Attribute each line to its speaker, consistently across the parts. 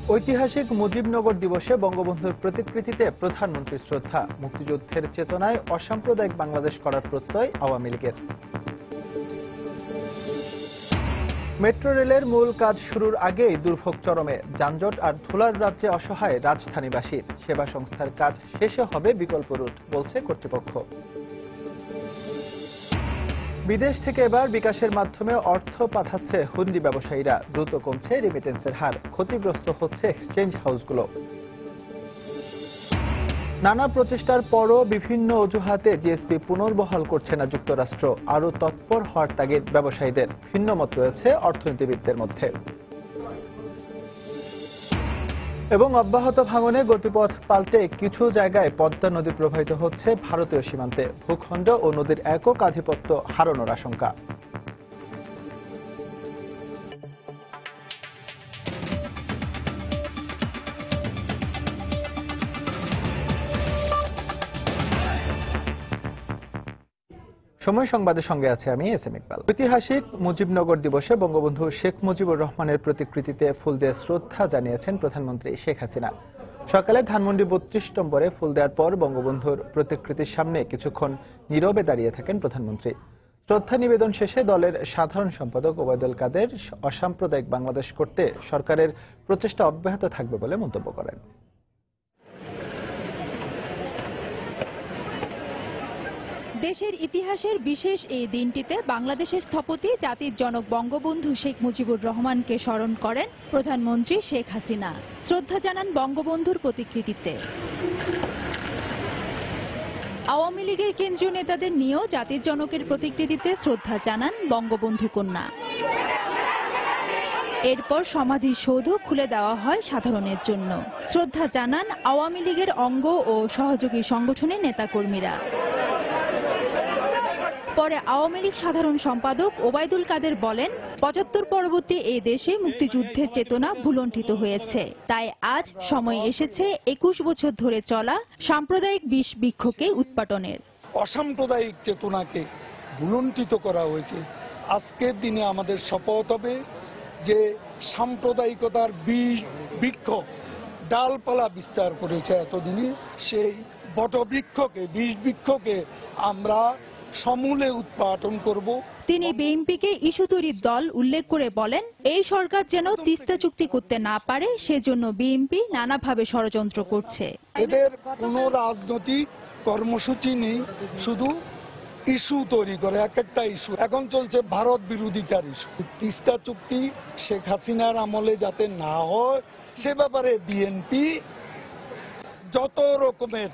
Speaker 1: ঐতিহাসিক মুজিবনগর দিবসে বঙ্গবন্ধুর প্রতিকৃতিতে প্রধানমন্ত্রীর শ্রদ্ধা। মুক্তিযুদ্ধের চেতনায় অসাম্প্রদায়িক বাংলাদেশ করার প্রত্যয় আওয়ামী লীগের। মেট্রো রেলের মূল কাজ শুরুর আগেই দুর্ভোগ চরমে। যানজট আর ধুলার রাজ্যে অসহায় রাজধানীবাসী। সেবা সংস্থার কাজ শেষে হবে বিকল্প রুট, বলছে কর্তৃপক্ষ। বিদেশ থেকে এবার বিকাশের মাধ্যমে অর্থ পাঠাচ্ছে হুন্ডি ব্যবসায়ীরা। দ্রুত কমছে রেমিটেন্সের হার, ক্ষতিগ্রস্ত হচ্ছে এক্সচেঞ্জ হাউসগুলো। নানা প্রচেষ্টার পরও বিভিন্ন অজুহাতে জিএসপি পুনর্বহাল করছে না যুক্তরাষ্ট্র। আরও তৎপর হওয়ার তাগিদ ব্যবসায়ীদের। ভিন্নমত রয়েছে অর্থনীতিবিদদের মধ্যে। এবং অব্যাহত ভাঙনে গতিপথ পাল্টে কিছু জায়গায় পদ্মা নদী প্রবাহিত হচ্ছে ভারতীয় সীমান্তে। ভূখণ্ড ও নদীর একক আধিপত্য হারানোর আশঙ্কা। সময় সংবাদের সঙ্গে আছে আমি এসএম ইকবাল। ঐতিহাসিক মুজিবনগর দিবসে বঙ্গবন্ধু শেখ মুজিবুর রহমানের প্রতিকৃতিতে ফুল দিয়ে শ্রদ্ধা জানিয়েছেন প্রধানমন্ত্রী শেখ হাসিনা। সকালে ধানমন্ডি ৩২ নম্বরে ফুল দেওয়ার পর বঙ্গবন্ধুর প্রতিকৃতির সামনে কিছুক্ষণ নীরবে দাঁড়িয়ে থাকেন প্রধানমন্ত্রী। শ্রদ্ধা নিবেদন শেষে দলের সাধারণ সম্পাদক ওবায়দুল কাদের অসাম্প্রদায়িক বাংলাদেশ করতে সরকারের প্রচেষ্টা অব্যাহত থাকবে বলে মন্তব্য করেন।
Speaker 2: দেশের ইতিহাসের বিশেষ এই দিনটিতে বাংলাদেশের স্থপতি জাতির জনক বঙ্গবন্ধু শেখ মুজিবুর রহমানকে স্মরণ করেন প্রধানমন্ত্রী শেখ হাসিনা। শ্রদ্ধা জানান বঙ্গবন্ধুর প্রতিকৃতিতে। আওয়ামী লীগের কেন্দ্রীয় নেতাদের নিয়েও জাতির জনকের প্রতিকৃতিতে শ্রদ্ধা জানান বঙ্গবন্ধু কন্যা। এরপর সমাধিসৌধ খুলে দেওয়া হয় সাধারণের জন্য। শ্রদ্ধা জানান আওয়ামী লীগের অঙ্গ ও সহযোগী সংগঠনের নেতাকর্মীরা। পরে আওয়ামী লীগ সাধারণ সম্পাদক ওবায়দুল কাদের বলেন, ৭৫ পরবর্তী এই দেশে মুক্তিযুদ্ধের চেতনা ভুলণ্ঠিত হয়েছে। তাই আজ সময় এসেছে ২১ বছর ধরে চলা সাম্প্রদায়িক বিষ বৃক্ষকে উৎপাটনের।
Speaker 3: অসাম্প্রদায়িক চেতনাকে ভুলণ্ঠিত করা হয়েছে। আজকের দিনে আমাদের শপথ হবে যে সাম্প্রদায়িকতার বিষ বৃক্ষ ডালপালা বিস্তার করেছে এতদিনে, সেই বটবৃক্ষকে বিষ বৃক্ষকে আমরা সমূলে উৎপাটন করব।
Speaker 2: তিনি বিএনপিকে ইস্যু তৈরির দল উল্লেখ করে বলেন, এই সরকার যেন তিস্তা চুক্তি করতে না পারে সেজন্য বিএনপি নানাভাবে ষড়যন্ত্র করছে।
Speaker 3: এদের কোনো রাজনৈতিক কর্মসূচি নেই, শুধু ইস্যু তৈরি করে। এক একটা ইস্যু এখন চলছে ভারত বিরোধিতার ইস্যু। তিস্তা চুক্তি শেখ হাসিনার আমলে যাতে না হয় সে ব্যাপারে বিএনপি যত রকমের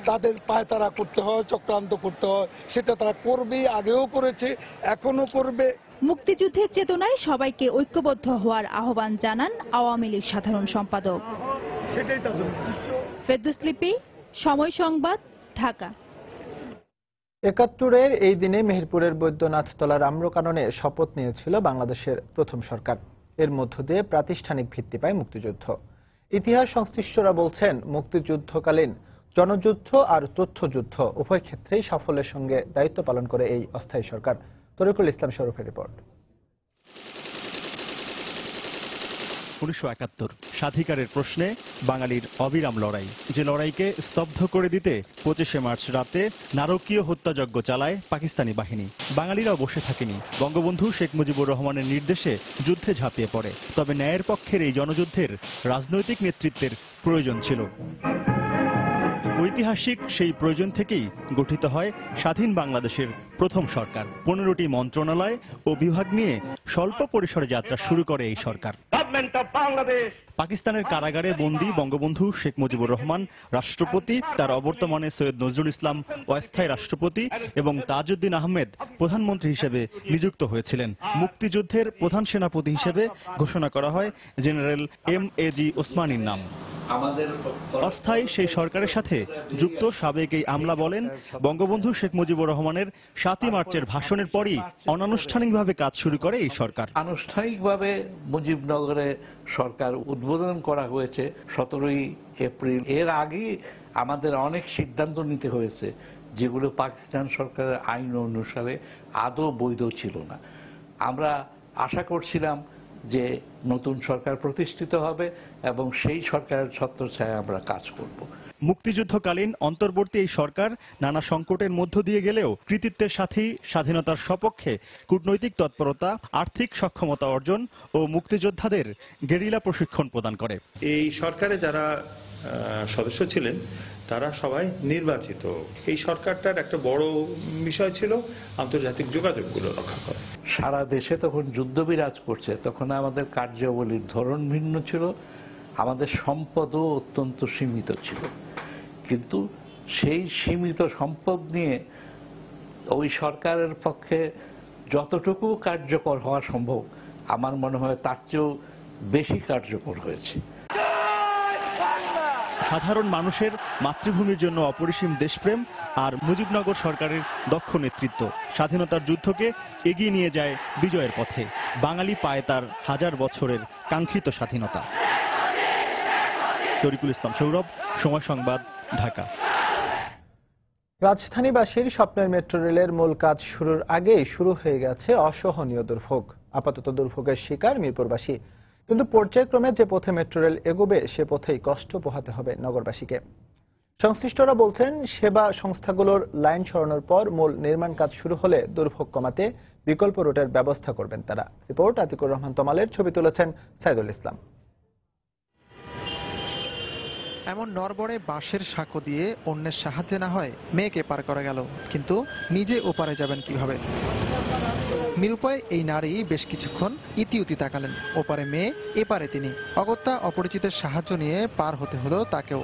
Speaker 3: তাদের পায়তারা করতে হয়, চক্রান্ত করতে হয়, সেটা তারা করবে, আগেও করেছে, এখনো করবে।
Speaker 2: মুক্তিযুদ্ধের চেতনায় সবাইকে ঐক্যবদ্ধ হওয়ার আহ্বান জানান আওয়ামী লীগ সাধারণ সম্পাদক। ফেরদৌস লিপি, সময় সংবাদ, ঢাকা।
Speaker 1: ৭১-এর এই দিনে মেহেরপুরের বৈদ্যনাথতলার আম্রকাননে শপথ নিয়েছিল বাংলাদেশের প্রথম সরকার। এর মধ্য দিয়ে প্রাতিষ্ঠানিক ভিত্তি পায় মুক্তিযুদ্ধ। ইতিহাস সংশ্লিষ্টরা বলছেন, মুক্তিযুদ্ধকালীন জনযুদ্ধ আর তথ্যযুদ্ধ উভয় ক্ষেত্রেই সাফল্যের সঙ্গে দায়িত্ব পালন করে এই অস্থায়ী সরকার। তরিকুল ইসলাম শরফের রিপোর্ট।
Speaker 4: ১৯৭১ স্বাধিকারের প্রশ্নে বাঙালির অবিরাম লড়াই, যে লড়াইকে স্তব্ধ করে দিতে ২৫শে মার্চ রাতে নারকীয় হত্যাযজ্ঞ চালায় পাকিস্তানি বাহিনী। বাঙালিরাও বসে থাকেনি। বঙ্গবন্ধু শেখ মুজিবুর রহমানের নির্দেশে যুদ্ধে ঝাঁপিয়ে পড়ে। তবে ন্যায়ের পক্ষের এই জনযুদ্ধের রাজনৈতিক নেতৃত্বের প্রয়োজন ছিল। ঐতিহাসিক সেই প্রয়োজন থেকেই গঠিত হয় স্বাধীন বাংলাদেশের প্রথম সরকার। ১৫টি মন্ত্রণালয় ও বিভাগ নিয়ে স্বল্প পরিসরে যাত্রা শুরু করে এই সরকার। পাকিস্তানের কারাগারে বন্দী বঙ্গবন্ধু শেখ মুজিবুর রহমান রাষ্ট্রপতি, তার অবর্তমানে সৈয়দ নজরুল ইসলাম অস্থায়ী রাষ্ট্রপতি এবং তাজউদ্দিন আহমেদ প্রধানমন্ত্রী হিসেবে নিযুক্ত হয়েছিলেন। মুক্তিযুদ্ধের প্রধান সেনাপতি হিসেবে ঘোষণা করা হয় জেনারেল এম.এ.জি. ওসমানীর নাম। অস্থায়ী সেই সরকারের সাথে যুক্ত সাবেক এই আমলা বলেন, বঙ্গবন্ধু শেখ মুজিবুর রহমানের ৭ই মার্চের ভাষণের পরই অনানুষ্ঠানিকভাবে কাজ শুরু করে এই সরকার।
Speaker 5: আনুষ্ঠানিকভাবে মুজিবনগরে সরকার উদ্বোধন করা হয়েছে ১৭ই এপ্রিল। এর আগেই আমাদের অনেক সিদ্ধান্ত নিতে হয়েছে যেগুলো পাকিস্তান সরকারের আইন অনুসারে আদৌ বৈধ ছিল না। আমরা আশা করছিলাম যে নতুন সরকার প্রতিষ্ঠিত হবে এবং সেই সরকারের ছত্রছায়ায় আমরা কাজ করব।
Speaker 4: মুক্তিযুদ্ধকালীন অন্তর্বর্তী এই সরকার নানা সংকটের মধ্য দিয়ে গেলেও কৃতিত্বের সাথেই স্বাধীনতার সপক্ষে কূটনৈতিক তৎপরতা, আর্থিক সক্ষমতা অর্জন ও মুক্তিযোদ্ধাদের গেরিলা প্রশিক্ষণ প্রদান করে।
Speaker 6: এই সরকারে যারা সদস্য ছিলেন তারা সবাই নির্বাচিত। এই সরকারটার একটা বড় বিষয় ছিল আন্তর্জাতিক যোগাযোগগুলো রক্ষা করা।
Speaker 5: সারা দেশে তখন যুদ্ধ বিরাজ করছে, তখন আমাদের কার্যাবলীর ধরন ভিন্ন ছিল, আমাদের সম্পদও অত্যন্ত সীমিত ছিল। কিন্তু সেই সীমিত সম্পদ নিয়ে ওই সরকারের পক্ষে যতটুকু কার্যকর হওয়া সম্ভব আমার মনে হয় তার চেয়েও বেশি কার্যকর হয়েছে।
Speaker 4: সাধারণ মানুষের মাতৃভূমির জন্য অপরিসীম দেশপ্রেম আর মুজিবনগর সরকারের দক্ষ নেতৃত্ব স্বাধীনতার যুদ্ধকে এগিয়ে নিয়ে যায় বিজয়ের পথে। বাঙালি পায় তার হাজার বছরের কাঙ্ক্ষিত স্বাধীনতা। তরিকুল ইসলাম সৌরভ, সময় সংবাদ, ঢাকা।
Speaker 1: রাজধানীবাসীর স্বপ্নের মেট্রো রেলের মূল কাজ শুরুর আগেই শুরু হয়ে গেছে অসহনীয় দুর্ভোগ। আপাতত দুর্ভোগের শিকার মিরপুরবাসী, কিন্তু পর্যায়ক্রমে যে পথে মেট্রো রেল এগোবে সে পথেই কষ্ট পোহাতে হবে নগরবাসীকে। সংশ্লিষ্টরা বলছেন, সেবা সংস্থাগুলোর লাইন সরানোর পর মূল নির্মাণ কাজ শুরু হলে দুর্ভোগ কমাতে বিকল্প রুটের ব্যবস্থা করবেন তারা। রিপোর্ট আতিকুর রহমান তমালের, ছবি তুলেছেন সাইদুল ইসলাম।
Speaker 7: এমন নড়বড়ে বাঁশের সাঁকো দিয়ে অন্যের সাহায্যে না হয় মেয়েকে পার করা গেল, কিন্তু নিজে ওপারে যাবেন কিভাবে? নিরুপায় এই নারী বেশ কিছুক্ষণ ইতিউতি তাকালেন। ওপারে মেয়ে, এপারে তিনি। অগত্যা অপরিচিতের সাহায্য নিয়ে পার হতে হলো তাকেও।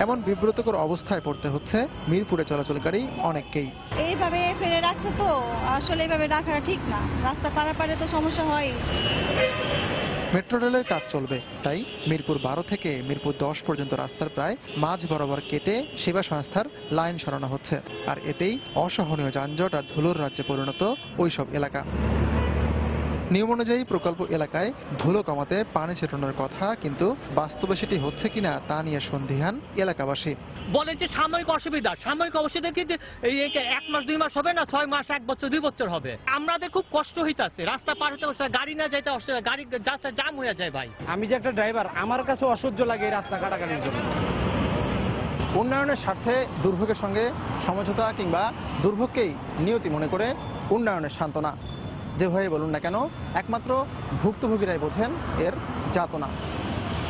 Speaker 7: এমন বিব্রতকর অবস্থায় পড়তে হচ্ছে মিরপুরে চলাচলকারী অনেককেই।
Speaker 8: এইভাবে ফেলে রাখছে তো, আসলে এইভাবে রাখাটা ঠিক না। রাস্তা পারাপারে তো সমস্যা হয়।
Speaker 7: মেট্রো রেলের কাজ চলবে, তাই মিরপুর 12 থেকে মিরপুর 10 পর্যন্ত রাস্তার প্রায় মাঝ বরাবর কেটে সেবা সংস্থার লাইন সরানো হচ্ছে। আর এতেই অসহনীয় যানজট আর ধুলোর রাজ্যে পরিণত ওইসব এলাকা। নিয়ম অনুযায়ী প্রকল্প এলাকায় ধুলো কমাতে পানি ছেটানোর কথা, কিন্তু বাস্তবে সেটি হচ্ছে কিনা তা নিয়ে সন্দিহান এলাকাবাসী।
Speaker 9: বলে যে সাময়িক অসুবিধা কিন্তু এই 1 মাস 2 মাস হবে না, 6 মাস 1 বছর 2 বছর হবে। আমাদের খুব কষ্ট হইতাছে, রাস্তা পার হতে অসুবিধা, গাড়ি না যাইতে অসুবিধা, গাড়ি রাস্তা জাম হয়ে যায় ভাই।
Speaker 10: আমি যে একটা ড্রাইভার, আমার কাছে অসহ্য লাগে এই রাস্তা কাটাকাটির জন্য।
Speaker 7: উন্নয়নের স্বার্থে দুর্ভোগের সঙ্গে সমঝোতা কিংবা দুর্ভোগকেই নিয়তি মনে করে উন্নয়নের সান্ত্বনা, যেভাবে বলুন না কেন একমাত্র ভুক্তভোগীরাই বোঝেন এর যাতনা।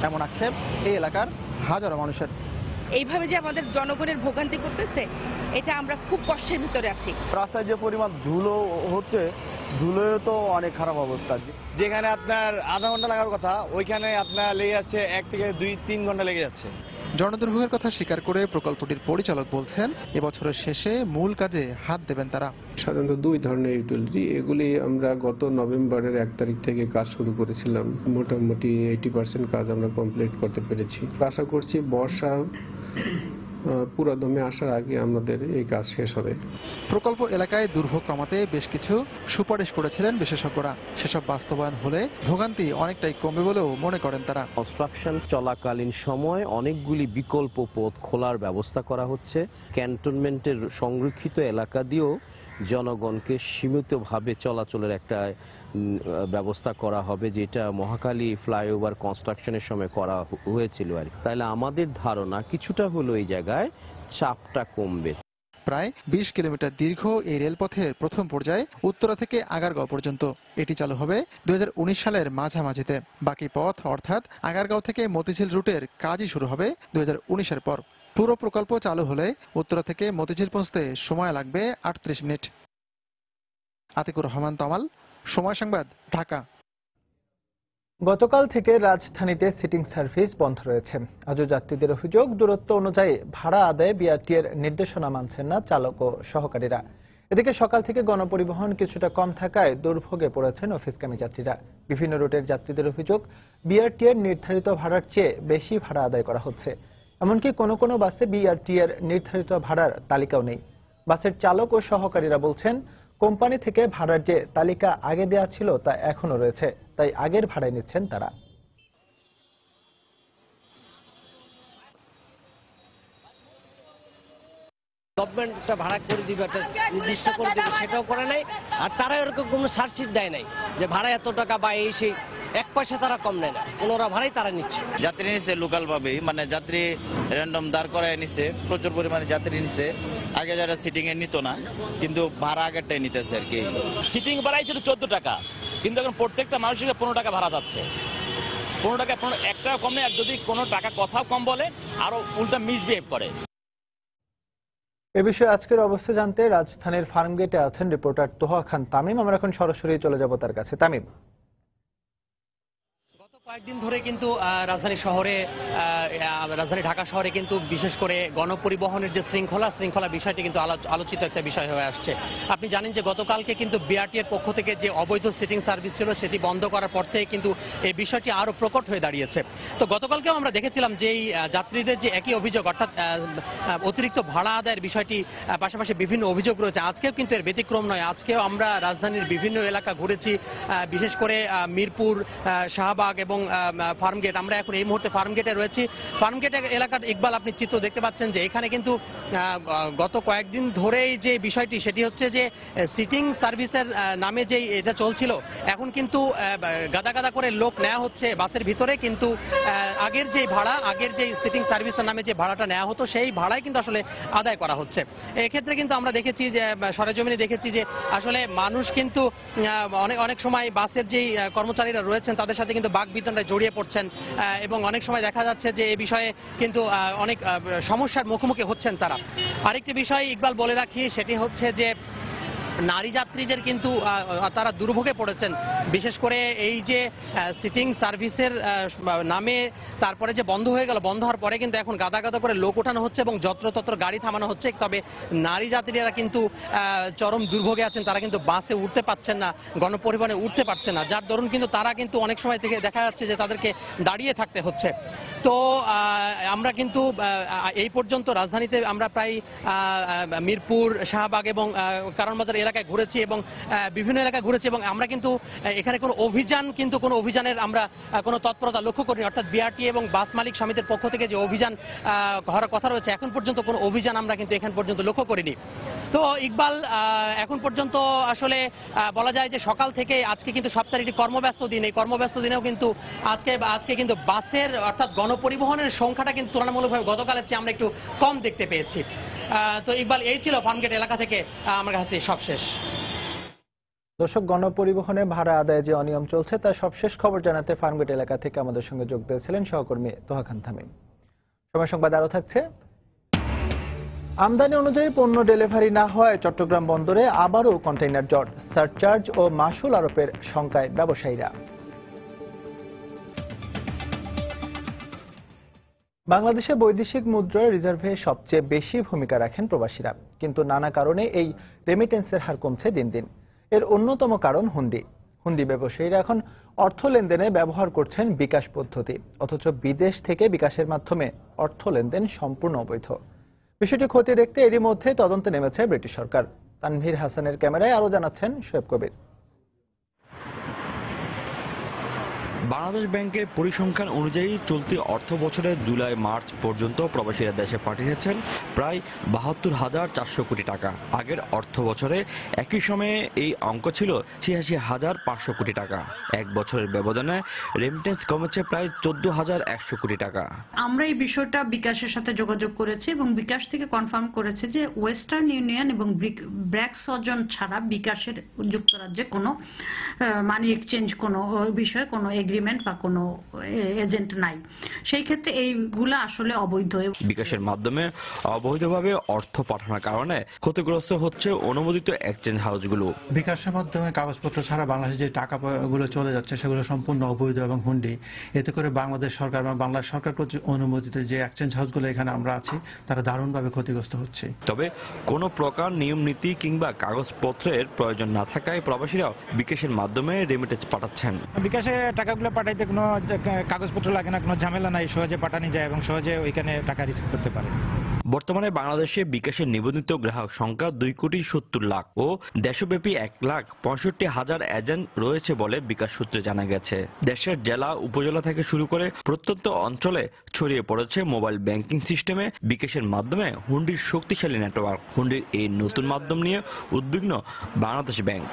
Speaker 7: এমন আক্ষেপ এই এলাকার হাজারো মানুষের।
Speaker 11: এইভাবে যে আমাদের জনগণের ভোগান্তি করতেছে, এটা আমরা খুব কষ্টের ভিতরে আছি।
Speaker 12: রাস্তায় যে পরিমাণ ধুলো হচ্ছে, ধুলোয় তো অনেক খারাপ অবস্থা। যেখানে আপনার আধা ঘন্টা লাগার কথা, ওইখানে আপনার লেগে যাচ্ছে 1 থেকে 2-3 ঘন্টা লেগে যাচ্ছে।
Speaker 7: জনদুর্ভোগের কথা স্বীকার করে প্রকল্পটির পরিচালক বলছেন, এবছরের শেষে মূল কাজে হাত দেবেন তারা।
Speaker 13: সাধারণত 2 ধরনের ইউটিলিটি, এগুলি আমরা গত নভেম্বরের 1 তারিখ থেকে কাজ শুরু করেছিলাম। মোটামুটি 80% কাজ আমরা কমপ্লিট করতে পেরেছি। আশা করছি বর্ষা পুরোদমে আসার আগে আমাদের এই কাজ শেষ হবে।
Speaker 7: প্রকল্প এলাকায় দুর্ভোগ কমাতে বেশ কিছু সুপারিশ করেছিলেন বিশেষজ্ঞরা। সেসব বাস্তবায়ন হলে ভোগান্তি অনেকটাই কমবে বলেও মনে করেন তারা।
Speaker 14: কনস্ট্রাকশন চলাকালীন সময় অনেকগুলি বিকল্প পথ খোলার ব্যবস্থা করা হচ্ছে। ক্যান্টনমেন্টের সংরক্ষিত এলাকা দিয়েও জনগণকে সীমিতভাবে চলাচলের একটা ব্যবস্থা করা হবে, যেটা মহাখালী ফ্লাইওভার কনস্ট্রাকশনের সময় করা হয়েছিল আর। তাহলে আমাদের ধারণা কিছুটা হলো এই জায়গায় চাপটা কমবে।
Speaker 7: প্রায় 20 কিলোমিটার দীর্ঘ এই রেলপথের প্রথম পর্যায়ে উত্তরা থেকে আগারগাঁও পর্যন্ত। এটি চালু হবে 2019 সালের মাঝামাঝিতে। বাকি পথ অর্থাৎ আগারগাঁও থেকে মতিঝিল রুটের কাজই শুরু হবে 2019-এর পর। পুরো প্রকল্প চালু হলে উত্তরা থেকে মতিঝিল পৌঁছতে সময় লাগবে 38 মিনিট। আতিকুর রহমান তমাল, সময় সংবাদ, ঢাকা।
Speaker 1: গতকাল থেকে রাজধানীতে সিটিং সার্ভিস বন্ধ রয়েছে। আজও যাত্রীদের অভিযোগ, দূরত্ব অনুযায়ী ভাড়া আদায়ে বিআরটি এর নির্দেশনা মানছেন না চালক ও সহকারীরা। এদিকে সকাল থেকে গণপরিবহন কিছুটা কম থাকায় দুর্ভোগে পড়েছেন অফিসগামী যাত্রীরা। বিভিন্ন রুটের যাত্রীদের অভিযোগ, বিআরটি এর নির্ধারিত ভাড়ার চেয়ে বেশি ভাড়া আদায় করা হচ্ছে। এমনকি কোনো কোনো বাসে বিআরটি এর নির্ধারিত ভাড়ার তালিকাও নেই। বাসের চালক ও সহকারীরা বলছেন, কোম্পানি থেকে ভাড়ার যে তালিকা আগে দেয়া ছিল তা এখনো রয়েছে, তাই আগের ভাড়ায় নিচ্ছেন তারা।
Speaker 10: গভর্নমেন্ট একটা ভাড়া করে দিবে, একটা নির্দিষ্ট করে দিবে, সেটাও করে নাই। আর তারা এরকম কোনো সার্চিট দেয় নাই যে ভাড়া এত টাকা বা এই সেই, 1 পয়সা তারা কম নেয় না, পুনরা ভাড়াই তারা নিচ্ছে।
Speaker 12: যাত্রী নিচ্ছে লোকাল ভাবে, মানে যাত্রী র্যান্ডম দাঁড় করায় নিচ্ছে, প্রচুর পরিমাণে যাত্রী নিচ্ছে। আগে যারা সিটিং এ নিত না, কিন্তু ভাড়া আগেরটাই নিতেছে আর কি।
Speaker 15: সিটিং ভাড়াই ছিল 14 টাকা, কিন্তু এখন প্রত্যেকটা মানুষের 15 টাকা ভাড়া যাচ্ছে। 15 টাকা 1 টাকা কম নেই, আর যদি কোনো টাকা কথাও কম বলে আরো উল্টা মিসবিহেভ করে।
Speaker 1: এ বিষয়ে আজকের অবস্থা জানতে রাজধানীর ফার্মগেটে আছেন রিপোর্টার তোহা খান তামিম। আমরা এখন সরাসরি চলে যাব তার কাছে। তামিম,
Speaker 16: কয়েকদিন ধরে কিন্তু রাজধানী ঢাকা শহরে কিন্তু বিশেষ করে গণপরিবহনের যে শৃঙ্খলা বিষয়টি কিন্তু আলোচিত একটা বিষয় হয়ে আসছে। আপনি জানেন যে গতকালকে কিন্তু বিআরটি এর পক্ষ থেকে যে অবৈধ সিটিং সার্ভিস ছিল সেটি বন্ধ করার পর থেকে কিন্তু এই বিষয়টি আরো প্রকট হয়ে দাঁড়িয়েছে। তো গতকালকেও আমরা দেখেছিলাম যে এই যাত্রীদের যে একই অভিযোগ, অর্থাৎ অতিরিক্ত ভাড়া আদায়ের বিষয়টি, পাশাপাশি বিভিন্ন অভিযোগ রয়েছে। আজকেও কিন্তু এর ব্যতিক্রম নয়। আজকেও আমরা রাজধানীর বিভিন্ন এলাকা ঘুরেছি, বিশেষ করে মিরপুর, শাহবাগ এবং ফার্মগেট। আমরা এখন এই মুহূর্তে ফার্মগেটে রয়েছি। ফার্মগেট এলাকার ইকবাল, আপনি চিত্র দেখতে পাচ্ছেন যে এখানে কিন্তু গত কয়েকদিন ধরেই যে বিষয়টি সেটি হচ্ছে যে সিটিং সার্ভিসের নামে যেই এটা চলছিল, এখন কিন্তু গাদা গাদা করে লোক নেওয়া হচ্ছে বাসের ভিতরে, কিন্তু আগের যে ভাড়া, আগের যে সিটিং সার্ভিসের নামে যে ভাড়াটা নেওয়া হতো সেই ভাড়াই কিন্তু আসলে আদায় করা হচ্ছে। এক্ষেত্রে কিন্তু আমরা দেখেছি যে সরেজমিনে দেখেছি যে আসলে মানুষ কিন্তু অনেক সময় বাসের যেই কর্মচারীরা রয়েছেন তাদের সাথে কিন্তু বাকবিতণ্ডায় জড়িয়ে পড়ছেন, এবং অনেক সময় দেখা যাচ্ছে যে এই বিষয়ে কিন্তু অনেক সমস্যার মুখোমুখি হচ্ছেন তারা। আরেকটি বিষয় ইকবাল বলে রাখি, সেটি হচ্ছে যে নারী যাত্রীদের কিন্তু তারা দুর্ভোগে পড়েছেন, বিশেষ করে এই যে সিটিং সার্ভিসের নামে তারপরে যে বন্ধ হয়ে গেল, বন্ধ হওয়ার পরে কিন্তু এখন গাদা গাদা করে লোক ওঠানো হচ্ছে এবং যত্রতত্র গাড়ি থামানো হচ্ছে। তবে নারী যাত্রীরা কিন্তু চরম দুর্ভোগে আছেন, তারা কিন্তু বাসে উঠতে পারছেন না, গণপরিবহনে উঠতে পারছেন না, যার দরুন কিন্তু তারা কিন্তু অনেক সময় থেকে দেখা যাচ্ছে যে তাদেরকে দাঁড়িয়ে থাকতে হচ্ছে। তো আমরা কিন্তু এই পর্যন্ত রাজধানীতে আমরা প্রায় মিরপুর, শাহবাগ এবং কারওয়ানবাজার এলাকায় ঘুরেছি এবং বিভিন্ন এলাকায় ঘুরেছি, এবং আমরা কিন্তু এখানে কোনো অভিযানের আমরা কোনো তৎপরতা লক্ষ্য করিনি। অর্থাৎ বিআরটি এবং বাস মালিক সমিতির পক্ষ থেকে যে অভিযান হওয়ার কথা রয়েছে, এখন পর্যন্ত কোনো অভিযান আমরা কিন্তু এখান পর্যন্ত লক্ষ্য করিনি। তো ইকবাল, এখন পর্যন্ত আসলে বলা যায় যে সকাল থেকে আজকে কিন্তু সপ্তাহের একটি কর্মব্যস্ত দিন। এই কর্মব্যস্ত দিনেও কিন্তু আজকে কিন্তু বাসের অর্থাৎ গণপরিবহনের সংখ্যাটা কিন্তু তুলনামূলকভাবে গতকালের চেয়ে আমরা একটু কম দেখতে পেয়েছি। তো ইকবাল, এই ছিল ফার্মগেট এলাকা থেকে আমার কাছে সবশেষ।
Speaker 1: দর্শক, গণপরিবহনে ভাড়া আদায়ে যে অনিয়ম চলছে তার সবশেষ খবর জানাতে ফার্মগেট এলাকা থেকে আমাদের সঙ্গে যোগ দিয়েছিলেন সহকর্মী তোহা খান তামিম। সময় সংবাদ আরো থাকছে। আমদানি অনুযায়ী পণ্য ডেলিভারি না হওয়ায় চট্টগ্রাম বন্দরে আবারও কন্টেইনার জট, সারচার্জ ও মাসুল আরোপের শঙ্কায় ব্যবসায়ীরা। বাংলাদেশে বৈদেশিক মুদ্রা রিজার্ভে সবচেয়ে বেশি ভূমিকা রাখেন প্রবাসীরা, কিন্তু নানা কারণে এই রেমিটেন্সের হার কমছে দিন দিন। এর অন্যতম কারণ হুন্ডি ব্যবসায়ীরা এখন অর্থ লেনদেনে ব্যবহার করছেন বিকাশ পদ্ধতি, অথচ বিদেশ থেকে বিকাশের মাধ্যমে অর্থ লেনদেন সম্পূর্ণ অবৈধ। বিষয়টি খতিয়ে দেখতে এরই মধ্যে তদন্তে নেমেছে ব্রিটিশ সরকার। তানভীর হাসানের ক্যামেরায় আরো জানাচ্ছেন শোয়েব কবির।
Speaker 17: বাংলাদেশ ব্যাংকের পরিসংখ্যান অনুযায়ী চলতি অর্থ বছরের জুলাই-মার্চ পর্যন্ত প্রবাসীরা দেশে পাঠিয়েছেন প্রায় ৭২,৪০০ কোটি টাকা। আগের অর্থ বছরে একই সময়ে এই অঙ্ক ছিল ৮৬,৫০০ কোটি টাকা। এক বছরের ব্যবধানে রেমিটেন্স কমেছে প্রায় ১৪,১০০ কোটি টাকা।
Speaker 18: আমরা এই বিষয়টা বিকাশের সাথে যোগাযোগ করেছি এবং বিকাশ থেকে কনফার্ম করেছে যে ওয়েস্টার্ন ইউনিয়ন এবং ব্র্যাক সজন ছাড়া বিকাশের যুক্তরাজ্যে কোনো মানি এক্সচেঞ্জ কোনো বিষয়ে কোনো এগ্রিমেন্ট বা কোনো এজেন্ট নাই। সেই ক্ষেত্রে এইগুলা আসলে অবৈধ।
Speaker 17: বিকাশের মাধ্যমে অবৈধভাবে অর্থ পাঠানোর কারণে ক্ষতিগ্রস্ত হচ্ছে অনুমোদিত এক্সচেঞ্জ হাউসগুলো।
Speaker 19: বিকাশের মাধ্যমে কাগজপত্র ছাড়া বাংলাদেশে যে টাকাগুলো চলে যাচ্ছে সেগুলো সম্পূর্ণ অবৈধ এবং হুন্ডি। এতে করে বাংলাদেশ সরকার এবং বাংলাদেশ সরকার কর্তৃক অনুমোদিত যে এক্সচেঞ্জ হাউসগুলো এখানে আমরা আছি তারা দারুণভাবে ক্ষতিগ্রস্ত হচ্ছে।
Speaker 17: তবে কোনো প্রকার নিয়ম নীতি কিংবা কাগজপত্রের প্রয়োজন না থাকায় প্রবাসীরা বিকাশের মাধ্যমে রেমিটেন্স পাঠাচ্ছেন।
Speaker 10: বিকাশে টাকাগুলো পাঠাইতে কোনো কাগজপত্র লাগে না, কোনো ঝামেলা নাই, সহজে পাঠানো যায় এবং সহজে ওইখানে টাকা রিসিভ করতে পারে।
Speaker 17: বর্তমানে বাংলাদেশে বিকাশের নিবন্ধিত গ্রাহক সংখ্যা 2,70,00,000 ও দেশব্যাপী 1,65,000 এজেন্ট রয়েছে বলে বিকাশ সূত্রে জানা গেছে। দেশের জেলা উপজেলা থেকে শুরু করে প্রত্যন্ত অঞ্চলে ছড়িয়ে পড়েছে মোবাইল ব্যাংকিং সিস্টেমে বিকাশের মাধ্যমে হুন্ডির শক্তিশালী নেটওয়ার্ক। হুন্ডির এই নতুন মাধ্যম নিয়ে উদ্বিগ্ন বাংলাদেশ ব্যাংক।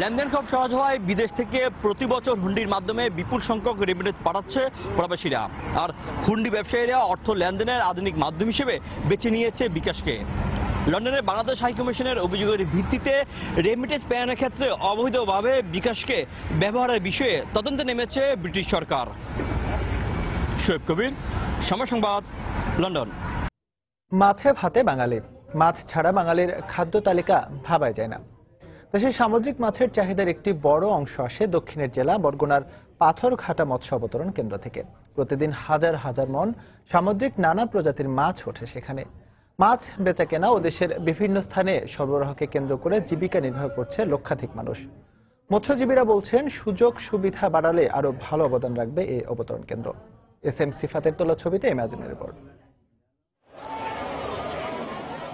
Speaker 17: লেনদেন খুব সহজ হওয়ায় বিদেশ থেকে প্রতি বছর হুন্ডির মাধ্যমে বিপুল সংখ্যক রেমিটেন্স পাঠাচ্ছে প্রবাসীরা। আর হুন্ডি ব্যবসায়ীরা অর্থ লেনদেনের আধুনিক মাধ্যম হিসেবে বেছে নিয়েছে বিকাশকে। লন্ডনের বাংলাদেশ হাইকমিশনের অভিযোগের ভিত্তিতে রেমিটেন্স পেয়ানের ক্ষেত্রে অবৈধভাবে বিকাশকে ব্যবহারের বিষয়ে তদন্তে নেমেছে ব্রিটিশ সরকার। শোয়েব কবির, সময় সংবাদ, লন্ডন।
Speaker 1: মাছে ভাতে বাঙালি, মাছ ছাড়া বাঙালির খাদ্য তালিকা ভাবাই যায় না। দেশের সামুদ্রিক মাছের চাহিদার একটি বড় অংশ আসে দক্ষিণের জেলা বরগুনার পাথরঘাটা মৎস্য অবতরণ কেন্দ্র থেকে। প্রতিদিন হাজার হাজার মন সামুদ্রিক নানা প্রজাতির মাছ ওঠে সেখানে। মাছ বেচা কেনা ও দেশের বিভিন্ন স্থানে সরবরাহকে কেন্দ্র করে জীবিকা নির্বাহ করছে লক্ষাধিক মানুষ। মৎস্যজীবীরা বলছেন সুযোগ সুবিধা বাড়ালে আরো ভালো অবদান রাখবে এই অবতরণ কেন্দ্র। SM সিফাতের তোলা ছবিতে ইমাজিনের রিপোর্ট।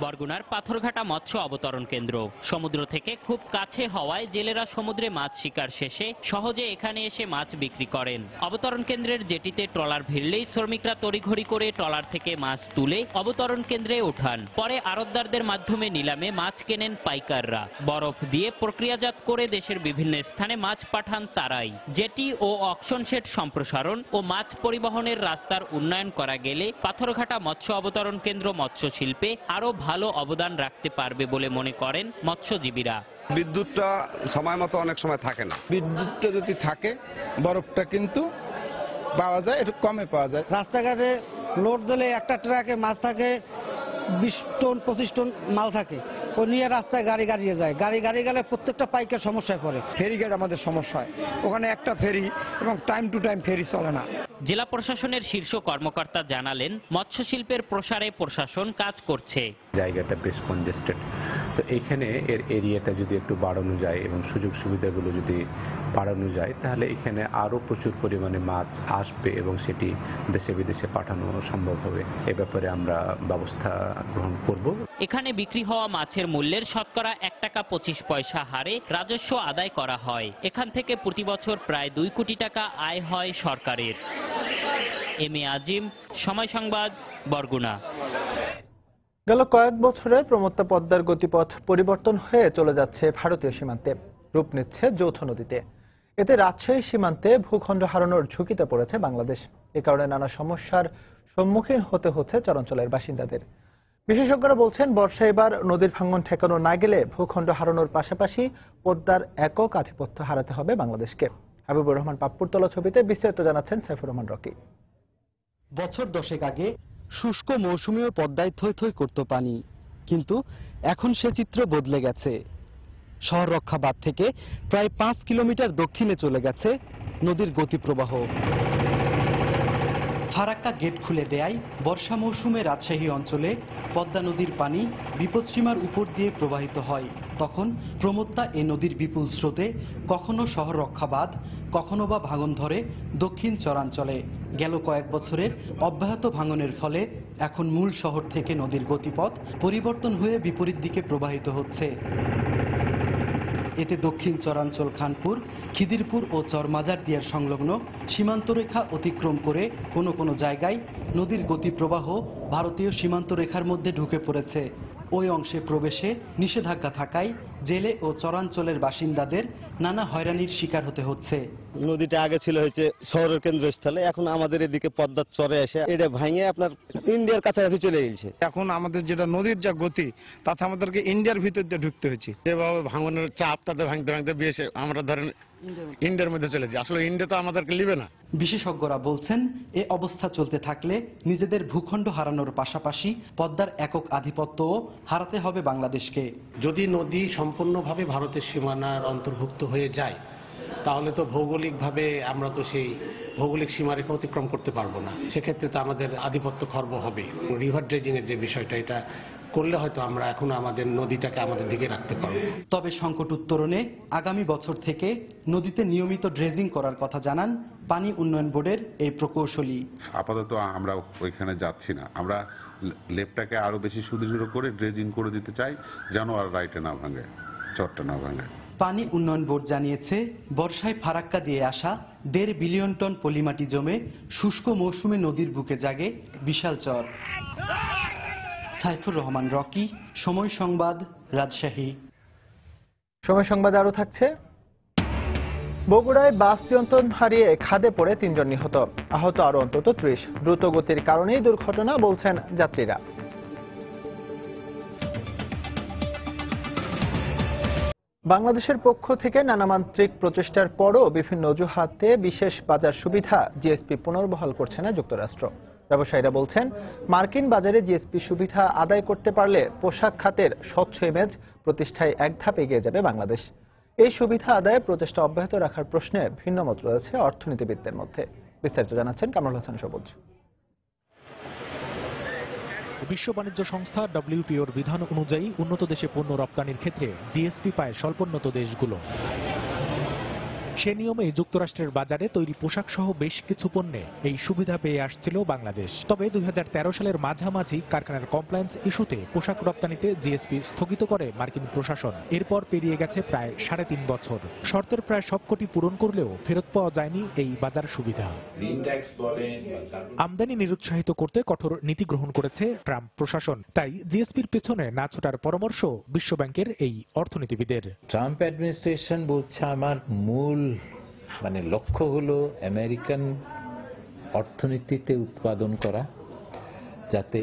Speaker 20: বরগুনার পাথরঘাটা মৎস্য অবতরণ কেন্দ্র সমুদ্র থেকে খুব কাছে হওয়ায় জেলেরা সমুদ্রে মাছ শিকার শেষে সহজে এখানে এসে মাছ বিক্রি করেন। অবতরণ কেন্দ্রের জেটিতে ট্রলার ভিড়লেই শ্রমিকরা তড়িঘড়ি করে ট্রলার থেকে মাছ তুলে অবতরণ কেন্দ্রে ওঠান। পরে আড়তদারদের মাধ্যমে নিলামে মাছ কেনেন পাইকাররা। বরফ দিয়ে প্রক্রিয়াজাত করে দেশের বিভিন্ন স্থানে মাছ পাঠান তারাই। জেটি ও অকশন শেড সম্প্রসারণ ও মাছ পরিবহনের রাস্তার উন্নয়ন করা গেলে পাথরঘাটা মৎস্য অবতরণ কেন্দ্র মৎস্য শিল্পে আরো ভালো অবদান রাখতে পারবে বলে মনে করেন মৎস্যজীবীরা।
Speaker 21: বিদ্যুৎটা সময় মতো অনেক সময় থাকে না।
Speaker 22: বিদ্যুৎটা যদি থাকে বরফটা কিন্তু পাওয়া যায়, একটু কমে পাওয়া যায়।
Speaker 23: রাস্তাঘাটে লোড দিলে একটা ট্রাকে মাছ থাকে 20 টন 25 টন মাল থাকে, ও নিয়ে রাস্তায় গাড়ি গাড়িয়ে যায়। গাড়ি গেলে প্রত্যেকটা পাইকার সমস্যায় পড়ে।
Speaker 22: ফেরিঘাট আমাদের সমস্যা হয়, ওখানে একটা ফেরি এবং টাইম টু টাইম ফেরি চলে না।
Speaker 20: জেলা প্রশাসনের শীর্ষ কর্মকর্তা জানালেন মৎস্য শিল্পের প্রসারে প্রশাসন কাজ করছে।
Speaker 24: জায়গাটা বেশ কনজেস্টেড, তো এখানে এর এরিয়াটা যদি একটু বাড়ানো যায় এবং সুযোগ সুবিধাগুলো যদি বাড়ানো যায় তাহলে এখানে আরো প্রচুর পরিমাণে মাছ আসবে এবং সেটি দেশে বিদেশে পাঠানো সম্ভব হবে। এ ব্যাপারে আমরা ব্যবস্থা গ্রহণ করব।
Speaker 20: এখানে বিক্রি হওয়া মাছের মূল্যের শতকরা 1 টাকা 25 পয়সা হারে রাজস্ব আদায় করা হয়। এখান থেকে প্রতি বছর প্রায় 2 কোটি টাকা আয় হয় সরকারের। এম.এ. আজিম, সময় সংবাদ, বরগুনা।
Speaker 1: গেল কয়েক বছরে প্রমত্তা পদ্মার গতিপথ পরিবর্তন হয়ে চলে যাচ্ছে ভারতীয় সীমান্তে, রূপ নিচ্ছে যৌথ নদীতে। এতে রাজশাহী সীমান্তে ভূখণ্ড হারানোর ঝুঁকিতে পড়েছে বাংলাদেশ। এ কারণে নানা সমস্যার সম্মুখীন হতে হচ্ছে চরাঞ্চলের বাসিন্দাদের। বিশেষজ্ঞরা বলছেন বর্ষা এবার নদীর ভাঙন ঠেকানো না গেলে ভূখণ্ড হারানোর পাশাপাশি পদ্মার একক আধিপত্য হারাতে হবে বাংলাদেশকে। হাবিবুর রহমান পাপ্পুর তোলা ছবিতে বিস্তারিত জানাচ্ছেন সাইফুর রহমান রকি।
Speaker 25: বছর 10 আগে শুষ্ক মৌসুমীয় পদ্মায় থই থই করত পানি, কিন্তু এখন সে চিত্র বদলে গেছে। শহর রক্ষা বাঁধ থেকে প্রায় 5 কিলোমিটার দক্ষিণে চলে গেছে নদীর গতিপ্রবাহ। ফারাক্কা গেট খুলে দেয় বর্ষা মৌসুমে রাজশাহী অঞ্চলে পদ্মা নদীর পানি বিপদসীমার উপর দিয়ে প্রবাহিত হয়। তখন প্রমত্তা এ নদীর বিপুল স্রোতে কখনো শহর রক্ষা বাঁধ, কখনো বা ভাঙন ধরে দক্ষিণ চরাঞ্চলে। গেল কয়েক বছরের অব্যাহত ভাঙনের ফলে এখন মূল শহর থেকে নদীর গতিপথ পরিবর্তন হয়ে বিপরীত দিকে প্রবাহিত হচ্ছে। এতে দক্ষিণ চরাঞ্চল খানপুর, খিদিরপুর ও চরমাজার দিয়ার সংলগ্ন সীমান্ত রেখা অতিক্রম করে কোনো কোনো জায়গায় নদীর গতিপ্রবাহ ভারতীয় সীমান্ত রেখার মধ্যে ঢুকে পড়েছে। ওই অংশে প্রবেশে নিষেধাজ্ঞা থাকায় জেলে ও চরাঞ্চলের বাসিন্দাদের নানা হয়রানির শিকার হতে হচ্ছে।
Speaker 26: নদীটা আগে ছিল হচ্ছে শহরের কেন্দ্রস্থলে, এখন আমাদের এদিকে পদ্মার চরে এসে এটা ভাঙে আপনার ইন্ডিয়ার কাছাকাছি চলে গেছে।
Speaker 22: এখন আমাদের যেটা নদীর যা গতি তাতে আমাদেরকে ইন্ডিয়ার ভিতর দিয়ে ঢুকতে হয়েছে।
Speaker 27: যেভাবে ভাঙনের চাপ তাতে ভাঙতে ভাঙতে বেশি আমরা ধরেন ইন্ডিয়ার মধ্যে চলে যাই। আসলে ইন্ডিয়া তো আমাদেরকে নিবে না।
Speaker 25: বিশেষজ্ঞরা বলছেন এ অবস্থা চলতে থাকলে নিজেদের ভূখণ্ড হারানোর পাশাপাশি পদ্মার একক আধিপত্যও হারাতে হবে বাংলাদেশকে।
Speaker 28: যদি নদী সম্পূর্ণভাবে ভারতের সীমানার অন্তর্ভুক্ত হয়ে যায় তাহলে তো ভৌগোলিকভাবে আমরা তো সেই ভৌগোলিক সীমারেখা অতিক্রম করতে পারবো না। সেক্ষেত্রে তো আমাদের আধিপত্য খর্ব হবে। রিভার ড্রেজিং এর যে বিষয়টা, এটা করলে হয়তো আমরা এখন আমাদের নদীটাকে আমাদের দিকে রাখতে পারবো।
Speaker 25: তবে সংকট উত্তরণে আগামী বছর থেকে নদীতে নিয়মিত ড্রেজিং করার কথা জানান পানি উন্নয়ন বোর্ডের এই প্রকৌশলী।
Speaker 2: আপাতত আমরা ওইখানে যাচ্ছি না, আমরা লেপটাকে আরো বেশি সুদৃঢ় করে ড্রেজিং করে দিতে চাই, যেন আর রাইটে না ভাঙে, চরটা না ভাঙে।
Speaker 25: পানি উন্নয়ন বোর্ড জানিয়েছে বর্ষায় ফারাক্কা দিয়ে আসা 1.5 বিলিয়ন টন পলিমাটি জমে শুষ্ক মৌসুমে নদীর বুকে জাগে বিশাল চর। সাইফুর রহমান রকি, সময় সংবাদ, রাজশাহী।
Speaker 1: সময় সংবাদে আরো থাকছে, বগুড়ায় বাস নিয়ন্ত্রণ হারিয়ে খাদে পড়ে 3 জন নিহত, আহত আরো অন্তত 30। দ্রুত গতির কারণেই দুর্ঘটনা বলছেন যাত্রীরা। বাংলাদেশের পক্ষ থেকে নানামাত্রিক প্রচেষ্টার পরও বিভিন্ন অজুহাতে বিশেষ বাজার সুবিধা জিএসপি পুনর্বহাল করছে না যুক্তরাষ্ট্র। ব্যবসায়ীরা বলছেন, মার্কিন বাজারে জিএসপি সুবিধা আদায় করতে পারলে পোশাক খাতের স্বচ্ছ ইমেজ প্রতিষ্ঠায় এক ধাপ এগিয়ে যাবে বাংলাদেশ। এই সুবিধা আদায়ে প্রচেষ্টা অব্যাহত রাখার প্রশ্নে ভিন্ন মত রয়েছে অর্থনীতিবিদদের মধ্যে। বিস্তারিত জানাচ্ছেন কামরুল হাসান সবুজ।
Speaker 3: বিশ্ব বাণিজ্য সংস্থা ডব্লিউটিওর বিধান অনুযায়ী উন্নত দেশে পণ্য রপ্তানির ক্ষেত্রে জিএসপি পায় স্বল্পোন্নত দেশগুলো। সে নিয়মে যুক্তরাষ্ট্রের বাজারে তৈরি পোশাক সহ বেশ কিছু পণ্যে এই সুবিধা পেয়ে আসছিল বাংলাদেশ। তবে 2013 সালের মাঝামাঝি কারখানার কমপ্লায়েন্স ইস্যুতে পোশাক রপ্তানিতে জিএসপি স্থগিত করে মার্কিন প্রশাসন। এরপর পেরিয়ে গেছে প্রায় 3.5 বছর। শর্তের প্রায় সবকটি পূরণ করলেও ফেরত পাওয়া যায়নি এই বাজার সুবিধা। আমদানি নিরুৎসাহিত করতে কঠোর নীতি গ্রহণ করেছে ট্রাম্প প্রশাসন। তাই জিএসপির পেছনে না ছোটার পরামর্শ বিশ্বব্যাংকের এই অর্থনীতিবিদের।
Speaker 4: ট্রাম্প অ্যাডমিনিস্ট্রেশন বলছে আমার মূল লক্ষ্য হলো আমেরিকান অর্থনীতিতে উৎপাদন করা, যাতে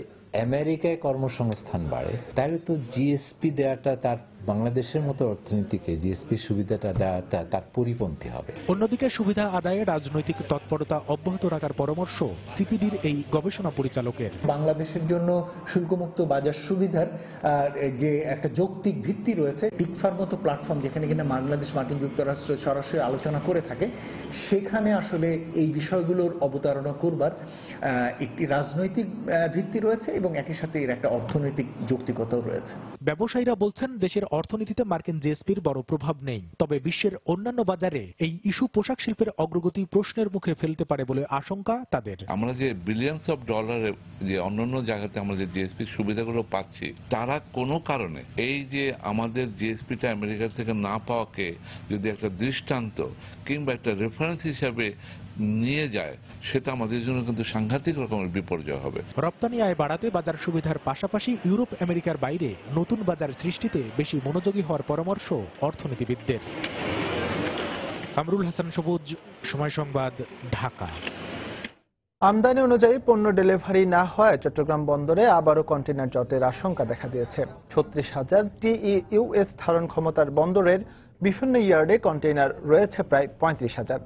Speaker 4: আমেরিকায় কর্মসংস্থান বাড়ে। তাহলে তো জিএসপি দেওয়াটা তার বাংলাদেশের মতো অর্থনীতিকে জিএসপি সুবিধাটা দেওয়াটা তার পরিপন্থী হবে।
Speaker 3: অন্যদিকে সুবিধা আদায়ে রাজনৈতিক তৎপরতা অব্যাহত রাখার পরামর্শ সিপিডির এই গবেষণা পরিচালকের।
Speaker 5: বাংলাদেশের জন্য শুল্কমুক্ত বাজার সুবিধার যে একটা যৌক্তিক ভিত্তি রয়েছে, টিকফার মতো প্ল্যাটফর্ম যেখানে কিনা বাংলাদেশ মার্কিন যুক্তরাষ্ট্র সরাসরি আলোচনা করে থাকে, সেখানে আসলে এই বিষয়গুলোর অবতারণা করবার একটি রাজনৈতিক ভিত্তি রয়েছে এবং একই সাথে এর একটা অর্থনৈতিক যৌক্তিকতাও রয়েছে।
Speaker 3: ব্যবসায়ীরা বলছেন, দেশের অর্থনীতিতে মার্কিন জিএসপির বড় প্রভাব নেই, তবে বিশ্বের অন্যান্য বাজারে এই ইস্যু পোশাক শিল্পের অগ্রগতি প্রশ্নের মুখে ফেলতে পারে বলে আশঙ্কা তাদের।
Speaker 6: আমরা যে বিলিয়নস অফ ডলারে যে অন্যান্য জায়গাতে আমরা যে জিএসপি সুবিধাগুলো পাচ্ছি, তারা কোনো কারণে এই যে আমাদের জিএসপিটা আমেরিকা থেকে না পাওয়াকে যদি একটা দৃষ্টান্ত কিংবা একটা রেফারেন্স হিসাবে নিয়ে যায়, সেটা আমাদের জন্য কিন্তু সাংঘাতিক রকমের বিপর্যয় হবে।
Speaker 3: রপ্তানি আয় বাড়াতে বাজার সুবিধার পাশাপাশি ইউরোপ আমেরিকার বাইরে নতুন বাজার সৃষ্টিতে বেশি মনোযোগী হওয়ার পরামর্শ অর্থনীতিবিদদের। কামরুল হাসান সবুজ, সময় সংবাদ, ঢাকা।
Speaker 1: আমদানি অনুযায়ী পণ্য ডেলিভারি না হয় চট্টগ্রাম বন্দরে আবারও কন্টেইনার জটের আশঙ্কা দেখা দিয়েছে। 36,000 TEUs ধারণ ক্ষমতার বন্দরের বিভিন্ন ইয়ার্ডে কন্টেইনার রয়েছে প্রায় 35,000।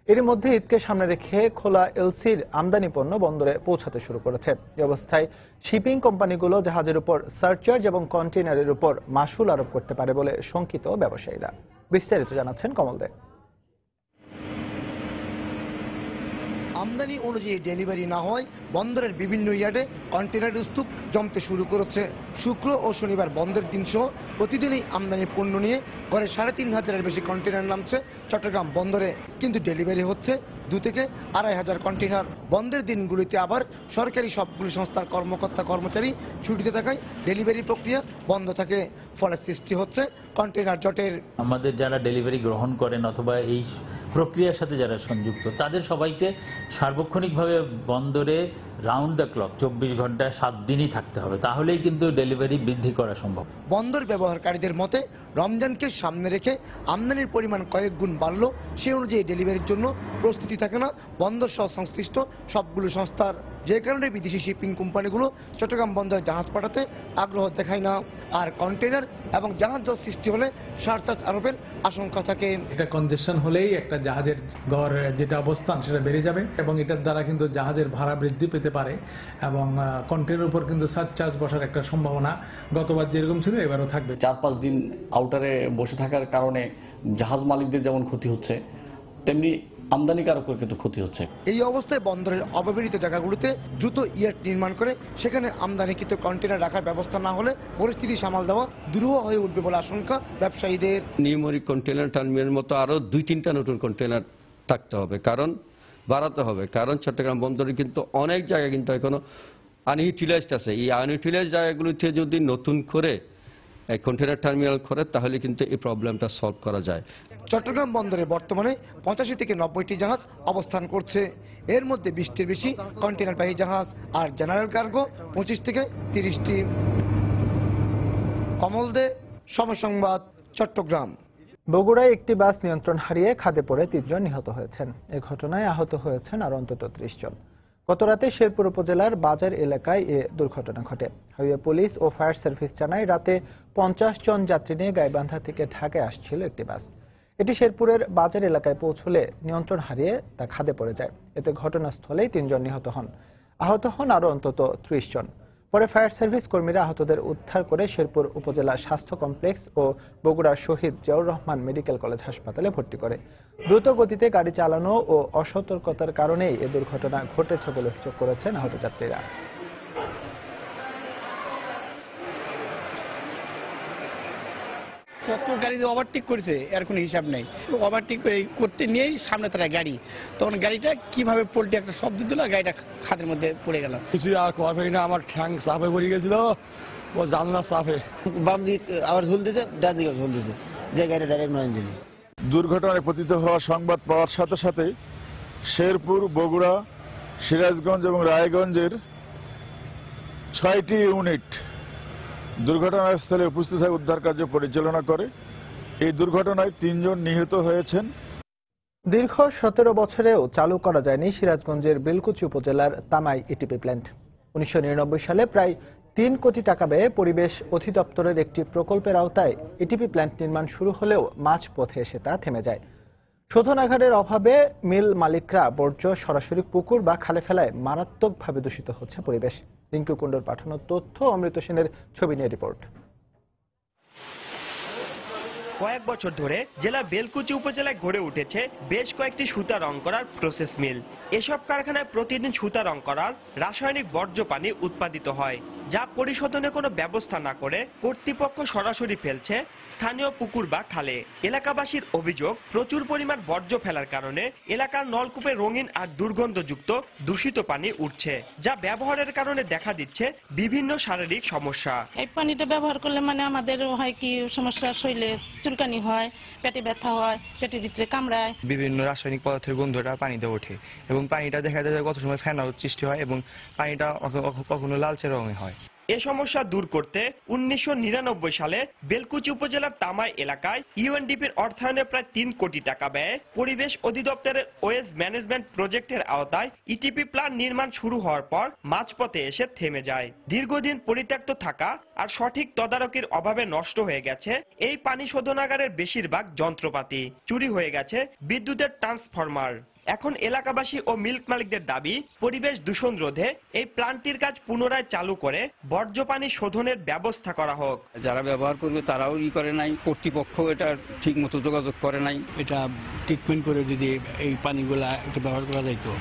Speaker 1: এর মধ্যে ঈদকে সামনে রেখে খোলা এলসির আমদানি পণ্য বন্দরে পৌঁছাতে শুরু করেছে। এই অবস্থায় শিপিং কোম্পানিগুলো জাহাজের উপর সারচার্জ এবং কন্টেইনারের উপর মাশুল আরোপ করতে পারে বলে শঙ্কিত ব্যবসায়ীরা। বিস্তারিত জানাচ্ছেন কমল দে।
Speaker 8: আমদানি অনুযায়ী ডেলিভারি না হয় বন্দরের বিভিন্ন ইয়ার্ডে কন্টেইনারের স্তূপ জমতে শুরু করেছে। শুক্র ও শনিবার বন্ধের দিন সহ প্রতিদিনই আমদানি পণ্য নিয়ে গড়ে 3,500-এর বেশি কন্টেইনার নামছে চট্টগ্রাম বন্দরে, কিন্তু ডেলিভারি হচ্ছে 2 থেকে 2,500 কন্টেইনার। বন্ধের দিনগুলিতে আবার সরকারি সবগুলি সংস্থার কর্মকর্তা কর্মচারী ছুটিতে থাকায় ডেলিভারি প্রক্রিয়া বন্ধ থাকে, ফলে সৃষ্টি হচ্ছে কন্টেইনার জটের।
Speaker 9: আমাদের যারা ডেলিভারি গ্রহণ করেন অথবা এই প্রক্রিয়ার সাথে যারা সংযুক্ত, তাদের সবাইকে সার্বক্ষণিকভাবে বন্দরে রাউন্ড দ্য ক্লক 24 ঘন্টায় 7 দিনই থাকতে হবে, তাহলেই কিন্তু ডেলিভারি বৃদ্ধি করা সম্ভব।
Speaker 8: বন্দর ব্যবহারকারীদের মতে রমজানকে সামনে রেখে আমদানির পরিমাণ কয়েক গুণ বাড়ল, সে অনুযায়ী ডেলিভারির জন্য প্রস্তুতি থাকে না বন্দর সহ সংশ্লিষ্ট সবগুলো সংস্থার, যে কারণে বিদেশি শিপিং কোম্পানিগুলো চট্টগ্রাম বন্দরে জাহাজ পাঠাতে আগ্রহ দেখায় না। আর কন্টেইনার এবং জাহাজ সৃষ্টি হলে সারচার্জ আরোপের আশঙ্কা থাকে।
Speaker 19: এটা কনজেশন হলেই একটা জাহাজের গড় যেটা অবস্থান সেটা বেড়ে যাবে এবং এটার দ্বারা কিন্তু জাহাজের ভাড়া বৃদ্ধি পেতে পারে এবং কন্টেইনারের উপর কিন্তু সারচার্জ বসার একটা সম্ভাবনা গতবার যেরকম ছিল এবারও থাকবে।
Speaker 11: 4-5 দিন আউটারে বসে থাকার কারণে জাহাজ মালিকদের যেমন ক্ষতি হচ্ছে, তেমনি
Speaker 7: আমদানিকারকের কিন্তু ক্ষতি হচ্ছে।
Speaker 8: এই অবস্থায় বন্দরের অব্যবহৃত জায়গাগুলোতে দ্রুত ইয়ার্ড নির্মাণ করে সেখানে আমদানিকৃত কন্টেনার রাখার ব্যবস্থা না হলে পরিস্থিতি সামাল দেওয়া দুরূহ হয়ে উঠবে বলে আশঙ্কা ব্যবসায়ীদের।
Speaker 11: নিউমরিক কন্টেনার টার্মিনালের মতো আরো 2-3টা নতুন কন্টেনার থাকতে হবে, কারণ বাড়াতে হবে, কারণ চট্টগ্রাম বন্দরে কিন্তু অনেক জায়গা কিন্তু এখনো আনইউটিলাইজড আছে। এই আনইউটিলাইজড জায়গাগুলিতে যদি নতুন করে কন্টেনার টার্মিনাল করে তাহলে কিন্তু এই প্রবলেমটা সলভ করা যায়।
Speaker 8: চট্টগ্রাম বন্দরে বর্তমানে 85 থেকে 90টি জাহাজ অবস্থান করছে। এর মধ্যে 20টির বেশি কন্টেনারবাহী জাহাজ আর জেনারেল কার্গো 25 থেকে 30টি। কমল দে, সময় সংবাদ, চট্টগ্রাম।
Speaker 1: বগুড়ায় একটি বাস নিয়ন্ত্রণ হারিয়ে খাদে পড়ে 3 জন নিহত হয়েছেন। এ ঘটনায় আহত হয়েছেন আর অন্তত 30 জন। গতরাতে শেরপুর উপজেলার বাজার এলাকায় এ দুর্ঘটনা ঘটে। হাইওয়ে পুলিশ ও ফায়ার সার্ভিস জানায় রাতে 50 জন যাত্রী নিয়ে গাইবান্ধা থেকে ঢাকায় আসছিল একটি বাস। এটি শেরপুরের বাজার এলাকায় পৌঁছলে নিয়ন্ত্রণ হারিয়ে তা খাদে পড়ে যায়। এতে ঘটনাস্থলেই 3 জন নিহত হন। আহত হন আরও অন্তত 30 জন। পরে ফায়ার সার্ভিস কর্মীরা আহতদের উদ্ধার করে শেরপুর উপজেলা স্বাস্থ্য কমপ্লেক্স ও বগুড়ার শহীদ জিয়াউর রহমান মেডিকেল কলেজ হাসপাতালে ভর্তি করে। দ্রুত গতিতে গাড়ি চালানো ও অসতর্কতার কারণেই এ দুর্ঘটনা ঘটেছে বলে অভিযোগ করেছেন আহত যাত্রীরা।
Speaker 12: কত গাড়ি ওভারটেক করেছে এর কোনো হিসাব নেই। ওভারটেক করতে নিয়েই সামনে তারা গাড়ি, তখন গাড়িটা কিভাবে পল্টে একটা শব্দ দিল, গাড়িটা খাদের মধ্যে পড়ে গেল।
Speaker 13: কিছু আর করবেই না, আমার ঠ্যাং চাপে পড়ে গেছিল, ও জানলা চাপে
Speaker 12: বাম দিক আবার ঝুল দিতে, ডান দিকে ঝুল দিতে, যে গাড়িটা ডাইরেক্ট নয় ইঞ্জিন।
Speaker 14: দুর্ঘটনায় পতিত হওয়ার সংবাদ পাওয়ার সাথে সাথে শেরপুর, বগুড়া, সিরাজগঞ্জ এবং রায়গঞ্জের 6টি ইউনিট দুর্ঘটনাস্থলে উপস্থিত হয়ে উদ্ধার কার্য পরিচালনা করে। এই দুর্ঘটনায় 3 জন নিহত হয়েছেন।
Speaker 1: দীর্ঘ 17 বছরেও চালু করা যায়নি সিরাজগঞ্জের বেলকুচি উপজেলার তামাই ইটিপি প্ল্যান্ট। 1999 সালে প্রায় 3 কোটি টাকা ব্যয়ে পরিবেশ অধিদপ্তরের একটি প্রকল্পের আওতায় ইটিপি প্ল্যান্ট নির্মাণ শুরু হলেও মাঝপথে এসে তা থেমে যায়। শোধনাগারের অভাবে মিল মালিকরা বর্জ্য সরাসরি পুকুর বা খালে ফেলায় মারাত্মকভাবে দূষিত হচ্ছে পরিবেশ। রিঙ্কু কুণ্ডুর পাঠানো তথ্য, অমৃত সেনের ছবি নিয়ে রিপোর্ট।
Speaker 15: কয়েক বছর ধরে জেলার বেলকুচি উপজেলায় গড়ে উঠেছে বেশ কয়েকটি সুতা রং করার প্রসেস মিল। এসব কারখানায় প্রতিদিন সুতা রং করার রাসায়নিক বর্জ্য পানি উৎপাদিত হয়, যা পরিশোধনের কোনো ব্যবস্থা না করে কর্তৃপক্ষ সরাসরি ফেলছে স্থানীয় পুকুর বা খালে। এলাকাবাসীর অভিযোগ, প্রচুর পরিমাণ বর্জ্য ফেলার কারণে এলাকার নলকূপে রঙিন আর দুর্গন্ধযুক্ত দূষিত পানি উঠছে, যা ব্যবহারের কারণে দেখা দিচ্ছে বিভিন্ন শারীরিক সমস্যা।
Speaker 16: এই পানিটা ব্যবহার করলে মানে আমাদের হয় কি সমস্যা, শরীরে চুলকানি হয়, পেটে ব্যথা হয়, পেটের ভিতরে কামড়ায়।
Speaker 18: বিভিন্ন রাসায়নিক পদার্থের গন্ধটা পানিতে ওঠে এবং পানিটা দেখা যায় কত সময় ফেনার সৃষ্টি হয় এবং পানিটা কখনো লালচে রঙে হয়।
Speaker 15: এ সমস্যা দূর করতে 1999 সালে বেলকুচি উপজেলার তামাই এলাকায় ইউএনডিপির অর্থায়নে প্রায় 3 কোটি টাকা ব্যয়ে পরিবেশ অধিদপ্তরের ওয়েস্ট ম্যানেজমেন্ট প্রজেক্টের আওতায় ইটিপি প্ল্যান্ট নির্মাণ শুরু হওয়ার পর মাঝপথে এসে থেমে যায়। দীর্ঘদিন পরিত্যক্ত থাকা আর সঠিক তদারকির অভাবে নষ্ট হয়ে গেছে এই পানি শোধনাগারের বেশিরভাগ যন্ত্রপাতি, চুরি হয়ে গেছে বিদ্যুতের ট্রান্সফরমার। এখন এলাকাবাসী ও মিল্ক মালিকদের দাবি, পরিবেশ দূষণ রোধে এই প্ল্যান্টটির কাজ পুনরায় চালু করে বর্জ্য পানি শোধনের ব্যবস্থা করা হোক।
Speaker 29: যারা ব্যবহার করবে তারাও করে নাই, কর্তৃপক্ষ এটা ঠিক মতো যোগাযোগ করে নাই।
Speaker 12: এটা ট্রিটমেন্ট করে যদি এই পানিগুলা একটু ব্যবহার করা যাইতো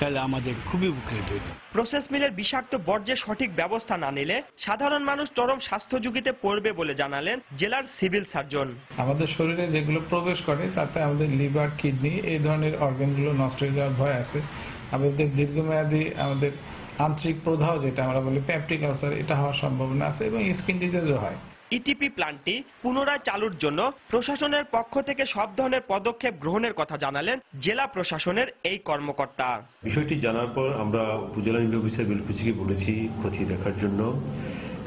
Speaker 12: তাহলে আমাদের খুবই উপকৃত হইত।
Speaker 15: প্রসেস মিলের বিষাক্ত বর্জ্যের সঠিক ব্যবস্থা না নিলে সাধারণ মানুষ চরম স্বাস্থ্য ঝুঁকিতে পড়বে বলে জানালেন জেলার সিভিল সার্জন।
Speaker 30: আমাদের শরীরে যেগুলো প্রবেশ করে তাতে আমাদের লিভার, কিডনি এই ধরনের অর্গানগুলো নষ্ট হয়ে যাওয়ার ভয় আছে। আমাদের দীর্ঘমেয়াদী আমাদের আন্তরিক প্রদাহ, যেটা আমরা বলি পেপটিক আলসার, এটা হওয়ার সম্ভাবনা আছে এবং স্কিন ডিজিজও হয়।
Speaker 15: ইটিপি প্ল্যান্টটি পুনরায় চালুর জন্য প্রশাসনের পক্ষ থেকে সব ধরনের পদক্ষেপ গ্রহণের কথা জানালেন জেলা প্রশাসনের এই কর্মকর্তা।
Speaker 31: বিষয়টি জানার পর আমরা উপজেলা নির্বাহী অফিসার বেলকুচিকে বলেছি খতিয়ে দেখার জন্য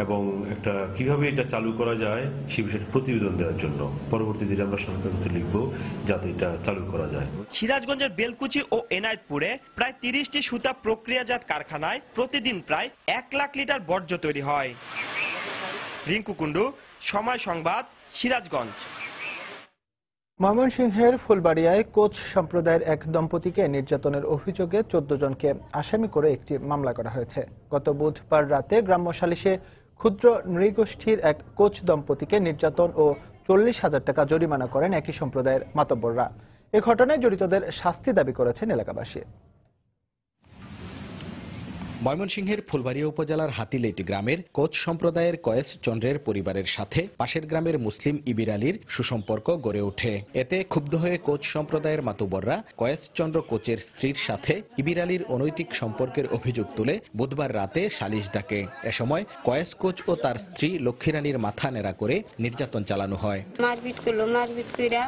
Speaker 31: এবং একটা কিভাবে এটা চালু করা যায় সে বিষয়ে প্রতিবেদন দেওয়ার জন্য। পরবর্তী দিনে আমরা সরকারের কাছে লিখব যাতে এটা চালু করা যায়।
Speaker 15: সিরাজগঞ্জের বেলকুচি ও এনায়েতপুরে প্রায় 30টি সুতা প্রক্রিয়াজাত কারখানায় প্রতিদিন প্রায় 1 লাখ লিটার বর্জ্য তৈরি হয়। রিঙ্কু কুণ্ডু, সময় সংবাদ, সিরাজগঞ্জ।
Speaker 1: ময়মনসিংহের ফুলবাড়িয়ায় কোচ সম্প্রদায়ের এক দম্পতিকে নির্যাতনের অভিযোগে 14 জনকে আসামি করে একটি মামলা করা হয়েছে। গত বুধবার রাতে গ্রাম্য সালিশে ক্ষুদ্র নৃগোষ্ঠীর এক কোচ দম্পতিকে নির্যাতন ও 40,000 টাকা জরিমানা করেন একই সম্প্রদায়ের মাতব্বররা। এ ঘটনায় জড়িতদের শাস্তি দাবি করেছেন এলাকাবাসী।
Speaker 7: ময়মনসিংহের ফুলবাড়িয়া উপজেলার হাতিলেটি গ্রামের কোচ সম্প্রদায়ের কয়েস চন্দ্রের পরিবারের সাথে পাশের গ্রামের মুসলিম ইবির আলীর সুসম্পর্ক গড়ে ওঠে। এতে ক্ষুব্ধ হয়ে কোচ সম্প্রদায়ের মাতুবররা কয়েস চন্দ্র কোচের স্ত্রীর সাথে ইবির আলীর অনৈতিক সম্পর্কের অভিযোগ তুলে বুধবার রাতে সালিশ ডাকে। এ সময় কয়েস কোচ ও তার স্ত্রী লক্ষ্মীরানীর মাথা নেড়া করে নির্যাতন চালানো হয়।
Speaker 10: মারপিট করলো, মারপিট কইরা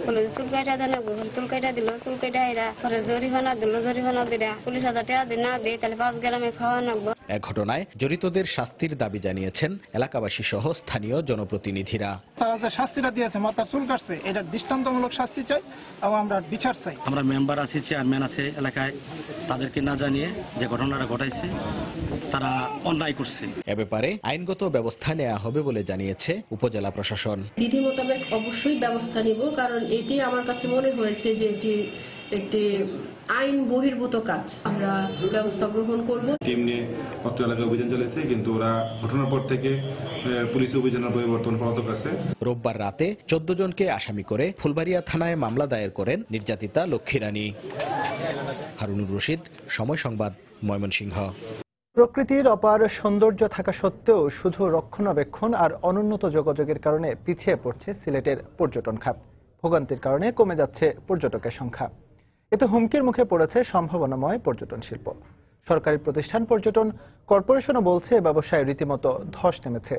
Speaker 10: বলে চুল কাটা দেন, চুল কাটা দিল, চুল কাটা এরা পরে জরিমানা দিল, জরিমানা দিরা 40,000 টাকা দিয়ে না দেয় তাহলে 5 গ্রামে খাওয়া নাকবো।
Speaker 7: এ ঘটনায় জড়িতদের শাস্তির দাবি জানিয়েছেন এলাকাবাসী সহ স্থানীয় জনপ্রতিনিধিরা।
Speaker 12: তারা যে শাস্তিটা দিয়েছে, মাথার চুল কাটছে, এটা দৃষ্টান্তমূলক শাস্তি চাই এবং আমরা বিচার চাই।
Speaker 17: আমরা মেম্বার আছি, চেয়ারম্যান আছে এলাকায়, তাদেরকে না জানিয়ে যে ঘটনাটা ঘটাইছে তারা অন্যায় করছে।
Speaker 7: এ ব্যাপারে আইনগত ব্যবস্থা নেওয়া হবে বলে জানিয়েছে উপজেলা প্রশাসন।
Speaker 20: বিধি মোতাবেক অবশ্যই ব্যবস্থা নিব, কারণ এটি আমার কাছে মনে হয়েছে যে এটি একটি আইন বহির্ভূত কাজ। আমরা ব্যবস্থা গ্রহণ করব।
Speaker 21: টিম নিয়ে অত্র এলাকায় অভিযান চলেছে, কিন্তু ওরা ঘটনার পর থেকে পুলিশ অভিযানের পরিবর্তন পলাতক আছে।
Speaker 7: রোববার রাতে 14 জনকে আসামি করে ফুলবাড়িয়া থানায় মামলা দায়ের করেন নির্যাতিতা লক্ষ্মীরানী। হারুনুর রশিদ, সময় সংবাদ, ময়মনসিংহ।
Speaker 1: প্রকৃতির অপার সৌন্দর্য থাকা সত্ত্বেও শুধু রক্ষণাবেক্ষণ আর অনুন্নত যোগাযোগের কারণে পিছিয়ে পড়ছে সিলেটের পর্যটন খাত। ভোগান্তির কারণে কমে যাচ্ছে পর্যটকের সংখ্যা। এতে হুমকির মুখে পড়েছে সম্ভাবনাময় পর্যটন শিল্প। সরকারি প্রতিষ্ঠান পর্যটন কর্পোরেশনও বলছে ব্যবসায় রীতিমতো ধস নেমেছে।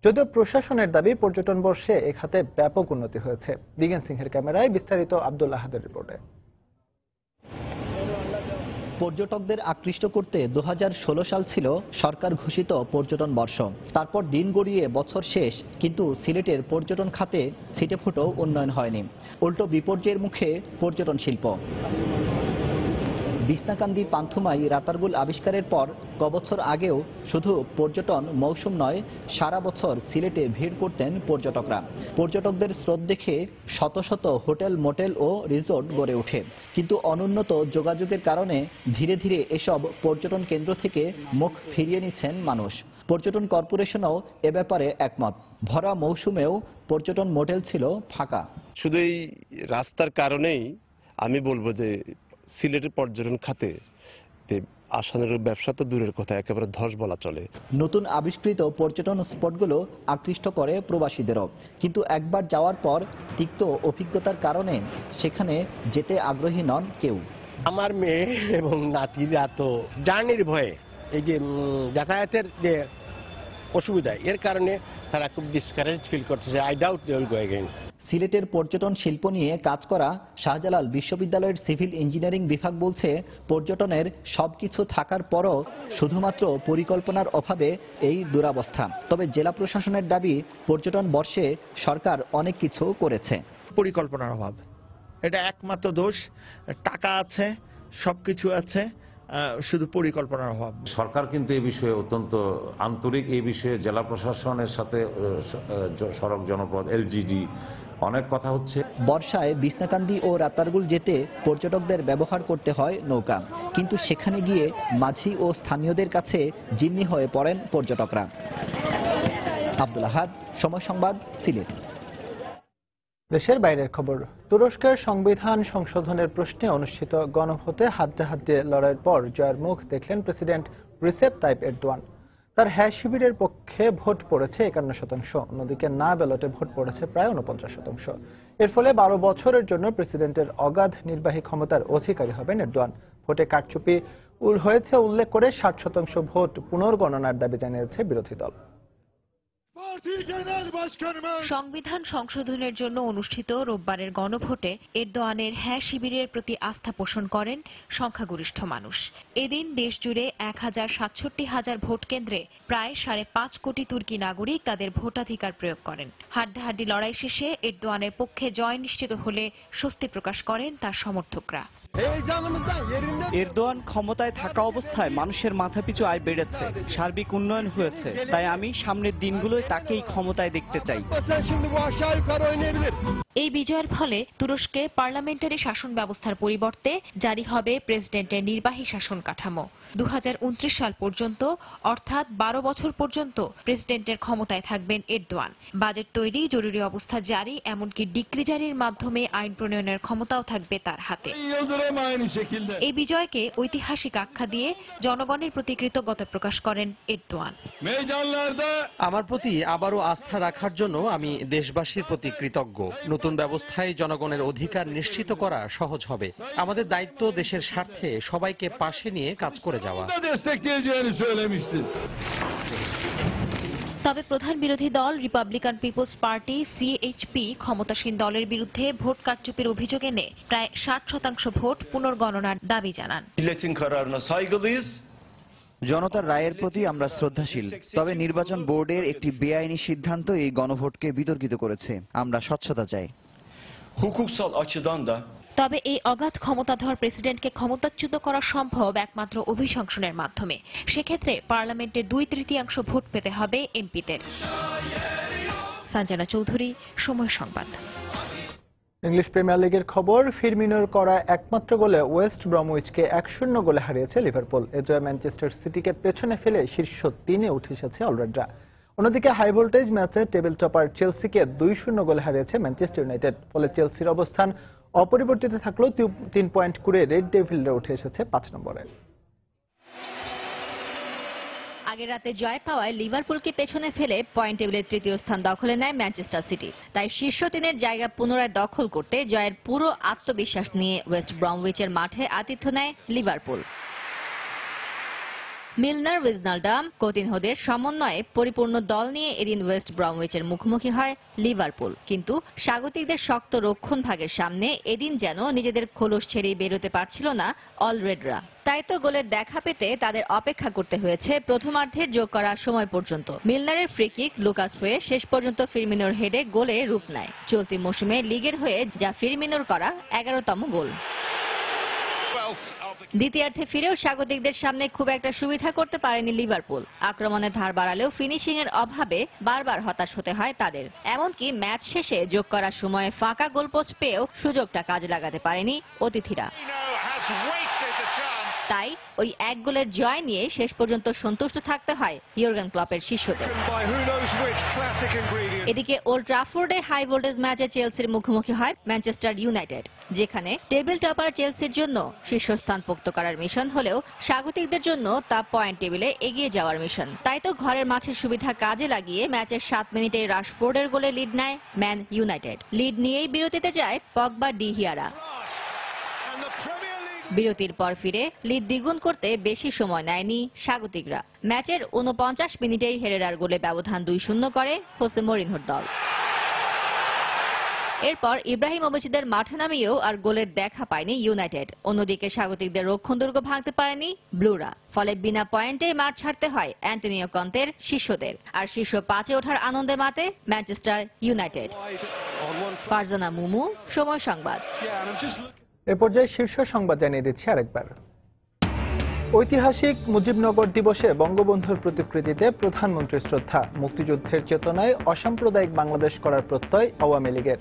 Speaker 1: যদিও প্রশাসনের দাবি পর্যটন বর্ষে এ খাতে ব্যাপক উন্নতি হয়েছে। দিগেন সিংহের ক্যামেরায় বিস্তারিত আব্দুল আহাদের রিপোর্টে।
Speaker 22: পর্যটকদের আকৃষ্ট করতে 2016 সাল ছিল সরকার ঘোষিত পর্যটন বর্ষ। তারপর দিন গড়িয়ে বছর শেষ, কিন্তু সিলেটের পর্যটন খাতে ছিটেফোঁটো উন্নয়ন হয়নি। উল্টো বিপর্যয়ের মুখে পর্যটন শিল্প। বিছনাকান্দি, পান্থুমাই, রাতারগুল আবিষ্কারের পর কবছর আগেও শুধু পর্যটন মৌসুম নয়, সারা বছর সিলেটে ভিড় করতেন পর্যটকরা। পর্যটকদের স্রোত দেখে শত শত হোটেল, মোটেল ও রিসোর্ট গড়ে ওঠে। কিন্তু অনুন্নত যোগাযোগের কারণে ধীরে ধীরে এসব পর্যটন কেন্দ্র থেকে মুখ ফিরিয়ে নিচ্ছেন মানুষ। পর্যটন কর্পোরেশনও এ ব্যাপারে একমত। ভরা মৌসুমেও পর্যটন মোটেল ছিল ফাঁকা।
Speaker 23: শুধু এই রাস্তার কারণেই আমি বলবো যে সিলেটের পর্যটন খাতে আসানোর ব্যবসা তো দূরের কথা, একেবারে ধস বলা চলে।
Speaker 22: নতুন আবিষ্কৃত পর্যটন স্পটগুলো আকৃষ্ট করে প্রবাসীদেরও, কিন্তু একবার যাওয়ার পর তিক্ত অভিজ্ঞতার কারণে সেখানে যেতে আগ্রহী নন কেউ।
Speaker 24: আমার মেয়ে এবং নাতিরা তো জার্নির ভয়ে, এই যে যাতায়াতের যে অসুবিধা, এর কারণে তারা খুব ডিসকারেজ ফিল করতেছে। I doubt they will go again.
Speaker 22: সিলেটের পর্যটন শিল্প নিয়ে কাজ করা শাহজালাল বিশ্ববিদ্যালয়ের সিভিল ইঞ্জিনিয়ারিং বিভাগ বলছে, পর্যটনের সবকিছু থাকার পরও শুধুমাত্র পরিকল্পনার অভাবে এই দুরবস্থা। তবে জেলা প্রশাসনের দাবি, পর্যটন বর্ষে সরকার অনেক কিছু করেছে।
Speaker 26: পরিকল্পনার অভাব, এটা একমাত্র দোষ। টাকা আছে, সবকিছু আছে, শুধু পরিকল্পনার অভাব।
Speaker 27: সরকার কিন্তু এই বিষয়ে অত্যন্ত আন্তরিক। এই বিষয়ে জেলা প্রশাসনের সাথে সড়ক জনপদ, এলজিডি অনেক কথা হচ্ছে।
Speaker 22: বর্ষায় বিছনাকান্দি ও রাতারগুল যেতে পর্যটকদের ব্যবহার করতে হয় নৌকা, কিন্তু সেখানে গিয়ে মাঝি ও স্থানীয়দের কাছে জিম্মি হয়ে পড়েন পর্যটকরা। আব্দুল আহাদ, সময় সংবাদ, সিলেট।
Speaker 1: দেশের বাইরের খবর। তুরস্কের সংবিধান সংশোধনের প্রশ্নে অনুষ্ঠিত গণভোটে হাড্ডাহাড্ডি লড়াইয়ের পর জয়ের মুখ দেখলেন প্রেসিডেন্ট রিসেপ তাইপ এরদোয়ান। তার হ্যাঁ শিবিরের পক্ষে ভোট পড়েছে 51%, অন্যদিকে না ব্যালটে ভোট পড়েছে প্রায় 49%। এর ফলে 12 বছরের জন্য প্রেসিডেন্টের অগাধ নির্বাহী ক্ষমতার অধিকারী হবেন এরদোয়ান। ভোটে কারচুপি হয়েছে উল্লেখ করে 60% ভোট পুনর্গণনার দাবি জানিয়েছে বিরোধী দল।
Speaker 28: সংবিধান সংশোধনের জন্য অনুষ্ঠিত রোববারের গণভোটে এরদোয়ানের হ্যাঁ শিবিরের প্রতি আস্থা পোষণ করেন সংখ্যাগরিষ্ঠ মানুষ। এদিন দেশজুড়ে 1,67,000 ভোট কেন্দ্রে প্রায় 5.5 কোটি তুর্কি নাগরিক তাদের ভোটাধিকার প্রয়োগ করেন। হাড্ডাহাড্ডি লড়াই শেষে এরদোয়ানের পক্ষে জয় নিশ্চিত হলে স্বস্তি প্রকাশ করেন তার সমর্থকরা।
Speaker 32: এরদোয়ান ক্ষমতায় থাকা অবস্থায় মানুষের মাথাপিছু আয় বেড়েছে, সার্বিক উন্নয়ন হয়েছে, তাই আমি সামনের দিনগুলোয় তাকেই ক্ষমতায় দেখতে চাই।
Speaker 28: এই বিজয়ের ফলে তুরস্কে পার্লামেন্টারি শাসন ব্যবস্থার পরিবর্তে জারি হবে প্রেসিডেন্টের নির্বাহী শাসন কাঠামো। 2029 সাল পর্যন্ত অর্থাৎ 12 বছর পর্যন্ত প্রেসিডেন্টের ক্ষমতায় থাকবেন এরদোয়ান। বাজেট তৈরি, জরুরি অবস্থা জারি, এমনকি ডিক্রি জারির মাধ্যমে আইন প্রণয়নের ক্ষমতাও থাকবে তার হাতে। এই বিজয়কে ঐতিহাসিক আখ্যা দিয়ে জনগণের প্রতি কৃতজ্ঞতা প্রকাশ করেন এরদোয়ান।
Speaker 2: আমার প্রতি আবারও আস্থা রাখার জন্য আমি দেশবাসীর প্রতি কৃতজ্ঞ। নতুন ব্যবস্থায় জনগণের অধিকার নিশ্চিত করা সহজ হবে। আমাদের দায়িত্ব দেশের স্বার্থে সবাইকে পাশে নিয়ে কাজ করে যাওয়া।
Speaker 28: তবে প্রধান বিরোধী দল রিপাবলিকান পিপলস পার্টি সিএইচপি ক্ষমতাসীন দলের বিরুদ্ধে ভোট কারচুপির অভিযোগ এনে প্রায় 60% ভোট পুনর্গণনার দাবি জানান।
Speaker 3: জনতার রায়ের প্রতি আমরা শ্রদ্ধাশীল, তবে নির্বাচন বোর্ডের একটি বেআইনি সিদ্ধান্ত এই গণভোটকে বিতর্কিত করেছে। আমরা স্বচ্ছতা চাই।
Speaker 28: তবে এই অগাধ ক্ষমতাধর প্রেসিডেন্টকে ক্ষমতাচ্যুত করা সম্ভব একমাত্র অভিশংসনের মাধ্যমে। সেক্ষেত্রে পার্লামেন্টের 2/3 ভোট পেতে হবে এমপিদের। সঞ্জনা চৌধুরী, সময় সংবাদ।
Speaker 1: ইংলিশ প্রিমিয়ার লিগের খবর, ফিরমিনোর করা একমাত্র গোলে ওয়েস্ট ব্রমউইচকে 1-0 গোলে হারিয়েছে লিভারপুল। এ জয়ে ম্যানচেস্টার সিটিকে পেছনে ফেলে শীর্ষ 3-এ উঠে এসেছে অলরেডরা। অন্যদিকে হাই ভোল্টেজ ম্যাচে টেবিল টপার চেলসিকে 2-0 গোলে হারিয়েছে ম্যানচেস্টার ইউনাইটেড। ফলে চেলসির অবস্থান অপরিবর্তিত থাকলেও 3 পয়েন্ট করে রেড ডেভিলরা উঠে এসেছে 5 নম্বরে।
Speaker 4: আগের রাতে জয় পাওয়ায় লিভারপুলকে পেছনে ফেলে পয়েন্ট টেবিলের 3য় স্থান দখলে নেয় ম্যানচেস্টার সিটি। তাই শীর্ষ 3-এর জায়গা পুনরায় দখল করতে জয়ের পুরো আত্মবিশ্বাস নিয়ে ওয়েস্ট ব্রমউইচের মাঠে আতিথ্য নেয় লিভারপুল। মিলনার, উইজনালডাম, কোতিনহোদের সমন্বয়ে পরিপূর্ণ দল নিয়ে এদিন ওয়েস্ট ব্রমউইচের মুখোমুখি হয় লিভারপুল। কিন্তু স্বাগতিকদের শক্ত রক্ষণ ভাগের সামনে এদিন যেন নিজেদের খোলস ছেড়েই বেরোতে পারছিল না অলরেডরা। তাই তো গোলের দেখা পেতে তাদের অপেক্ষা করতে হয়েছে প্রথমার্ধের যোগ করা সময় পর্যন্ত। মিলনারের ফ্রি কিক লুকাস হয়ে শেষ পর্যন্ত ফিরমিনোর হেডে গোলে রূপ নেয়। চলতি মৌসুমে লিগের হয়ে যা ফিরমিনোর করা 11তম গোল। দ্বিতীয়ার্ধে ফিরেও স্বাগতিকদের সামনে খুব একটা সুবিধা করতে পারেনি লিভারপুল। আক্রমণের ধার বাড়ালেও ফিনিশিং এর অভাবে বারবার হতাশ হতে হয় তাদের। এমনকি ম্যাচ শেষে যোগ করার সময়ে ফাঁকা গোলপোস্ট পেয়েও সুযোগটা কাজে লাগাতে পারেনি অতিথিরা। তাই ওই 1 গোলের জয় নিয়ে শেষ পর্যন্ত সন্তুষ্ট থাকতে হয় ইয়র্গেন ক্লপের শিষ্যদের। এদিকে ওল্ড ট্রাফোর্ডে হাই ভোল্টেজ ম্যাচে চেলসির মুখোমুখি হয় ম্যানচেস্টার ইউনাইটেড, যেখানে টেবিল টপার চেলসির জন্য শীর্ষস্থান পোক্ত করার মিশন হলেও স্বাগতিকদের জন্য তা পয়েন্ট টেবিলে এগিয়ে যাওয়ার মিশন। তাই তো ঘরের মাঠের সুবিধা কাজে লাগিয়ে ম্যাচের 7 মিনিটে রাশফোর্ডের গোলে লিড নেয় ম্যান ইউনাইটেড। লিড নিয়েই বিরতিতে যায় পগবা, ডি হিয়ারা। বিরতির পর ফিরে লিড দ্বিগুণ করতে বেশি সময় নেয়নি স্বাগতিকরা। ম্যাচের 49 মিনিটেই হেরেরার গোলে ব্যবধান 2-0 করে হোসে মরিনহোর দল। এরপর ইব্রাহিমোভিচদের মাঠে নামিয়েও আর গোলের দেখা পায়নি ইউনাইটেড। অন্যদিকে স্বাগতিকদের রক্ষণদুর্গ ভাঙতে পারেনি ব্লুরা। ফলে বিনা পয়েন্টে মাঠ ছাড়তে হয় অ্যান্টনিও কন্তের শিষ্যদের। আর শীর্ষ 5-এ ওঠার আনন্দে মাতে ম্যানচেস্টার ইউনাইটেড। ফারজানা মুমু, সময় সংবাদ।
Speaker 1: এ পর্যায়ে শীর্ষ সংবাদ জানিয়ে দিচ্ছি আরেকবার। ঐতিহাসিক মুজিবনগর দিবসে বঙ্গবন্ধুর প্রতিকৃতিতে প্রধানমন্ত্রীর শ্রদ্ধা। মুক্তিযুদ্ধের চেতনায় অসাম্প্রদায়িক বাংলাদেশ করার প্রত্যয় আওয়ামী লীগের।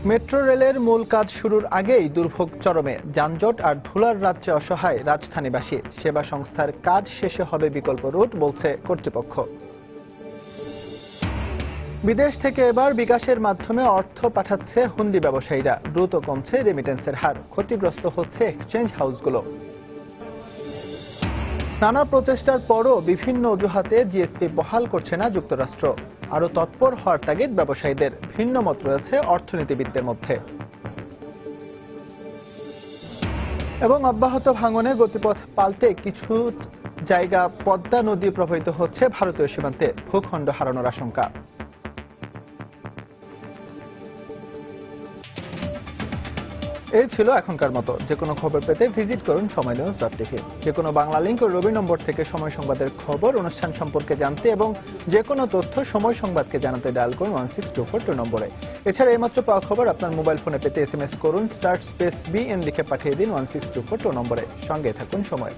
Speaker 1: মেট্রো রেলের মূল কাজ শুরুর আগেই দুর্ভোগ চরমে। যানজট আর ধুলার রাজ্যে অসহায় রাজধানীবাসী। সেবা সংস্থার কাজ শেষে হবে বিকল্প রুট, বলছে কর্তৃপক্ষ। বিদেশ থেকে এবার বিকাশের মাধ্যমে অর্থ পাঠাচ্ছে হুন্ডি ব্যবসায়ীরা। দ্রুত কমছে রেমিটেন্সের হার। ক্ষতিগ্রস্ত হচ্ছে এক্সচেঞ্জ হাউসগুলো। নানা প্রচেষ্টার পরও বিভিন্ন অজুহাতে জিএসপি বহাল করছে না যুক্তরাষ্ট্র। আরও তৎপর হওয়ার তাগিদ ব্যবসায়ীদের। ভিন্ন মত রয়েছে অর্থনীতিবিদদের মধ্যে। এবং অব্যাহত ভাঙনে গতিপথ পাল্টে কিছু জায়গা পদ্মা নদী প্রবাহিত হচ্ছে ভারতীয় সীমান্তে। ভূখণ্ড হারানোর আশঙ্কা। এই ছিল এখনকার মতো। যে কোনো খবর পেতে ভিজিট করুন সময়নিউজ.tv। যে কোনো বাংলা লিংক ও রবি নম্বর থেকে সময় সংবাদের খবর, অনুষ্ঠান সম্পর্কে জানতে এবং যে কোনো তথ্য সময় সংবাদকে জানাতে ডায়াল করুন 16242 নম্বরে। এছাড়া এইমাত্র পাওয়া খবর আপনার মোবাইল ফোনে পেতে SMS করুন *BN লিখে পাঠিয়ে দিন 16242 নম্বরে। সঙ্গে থাকুন সময়।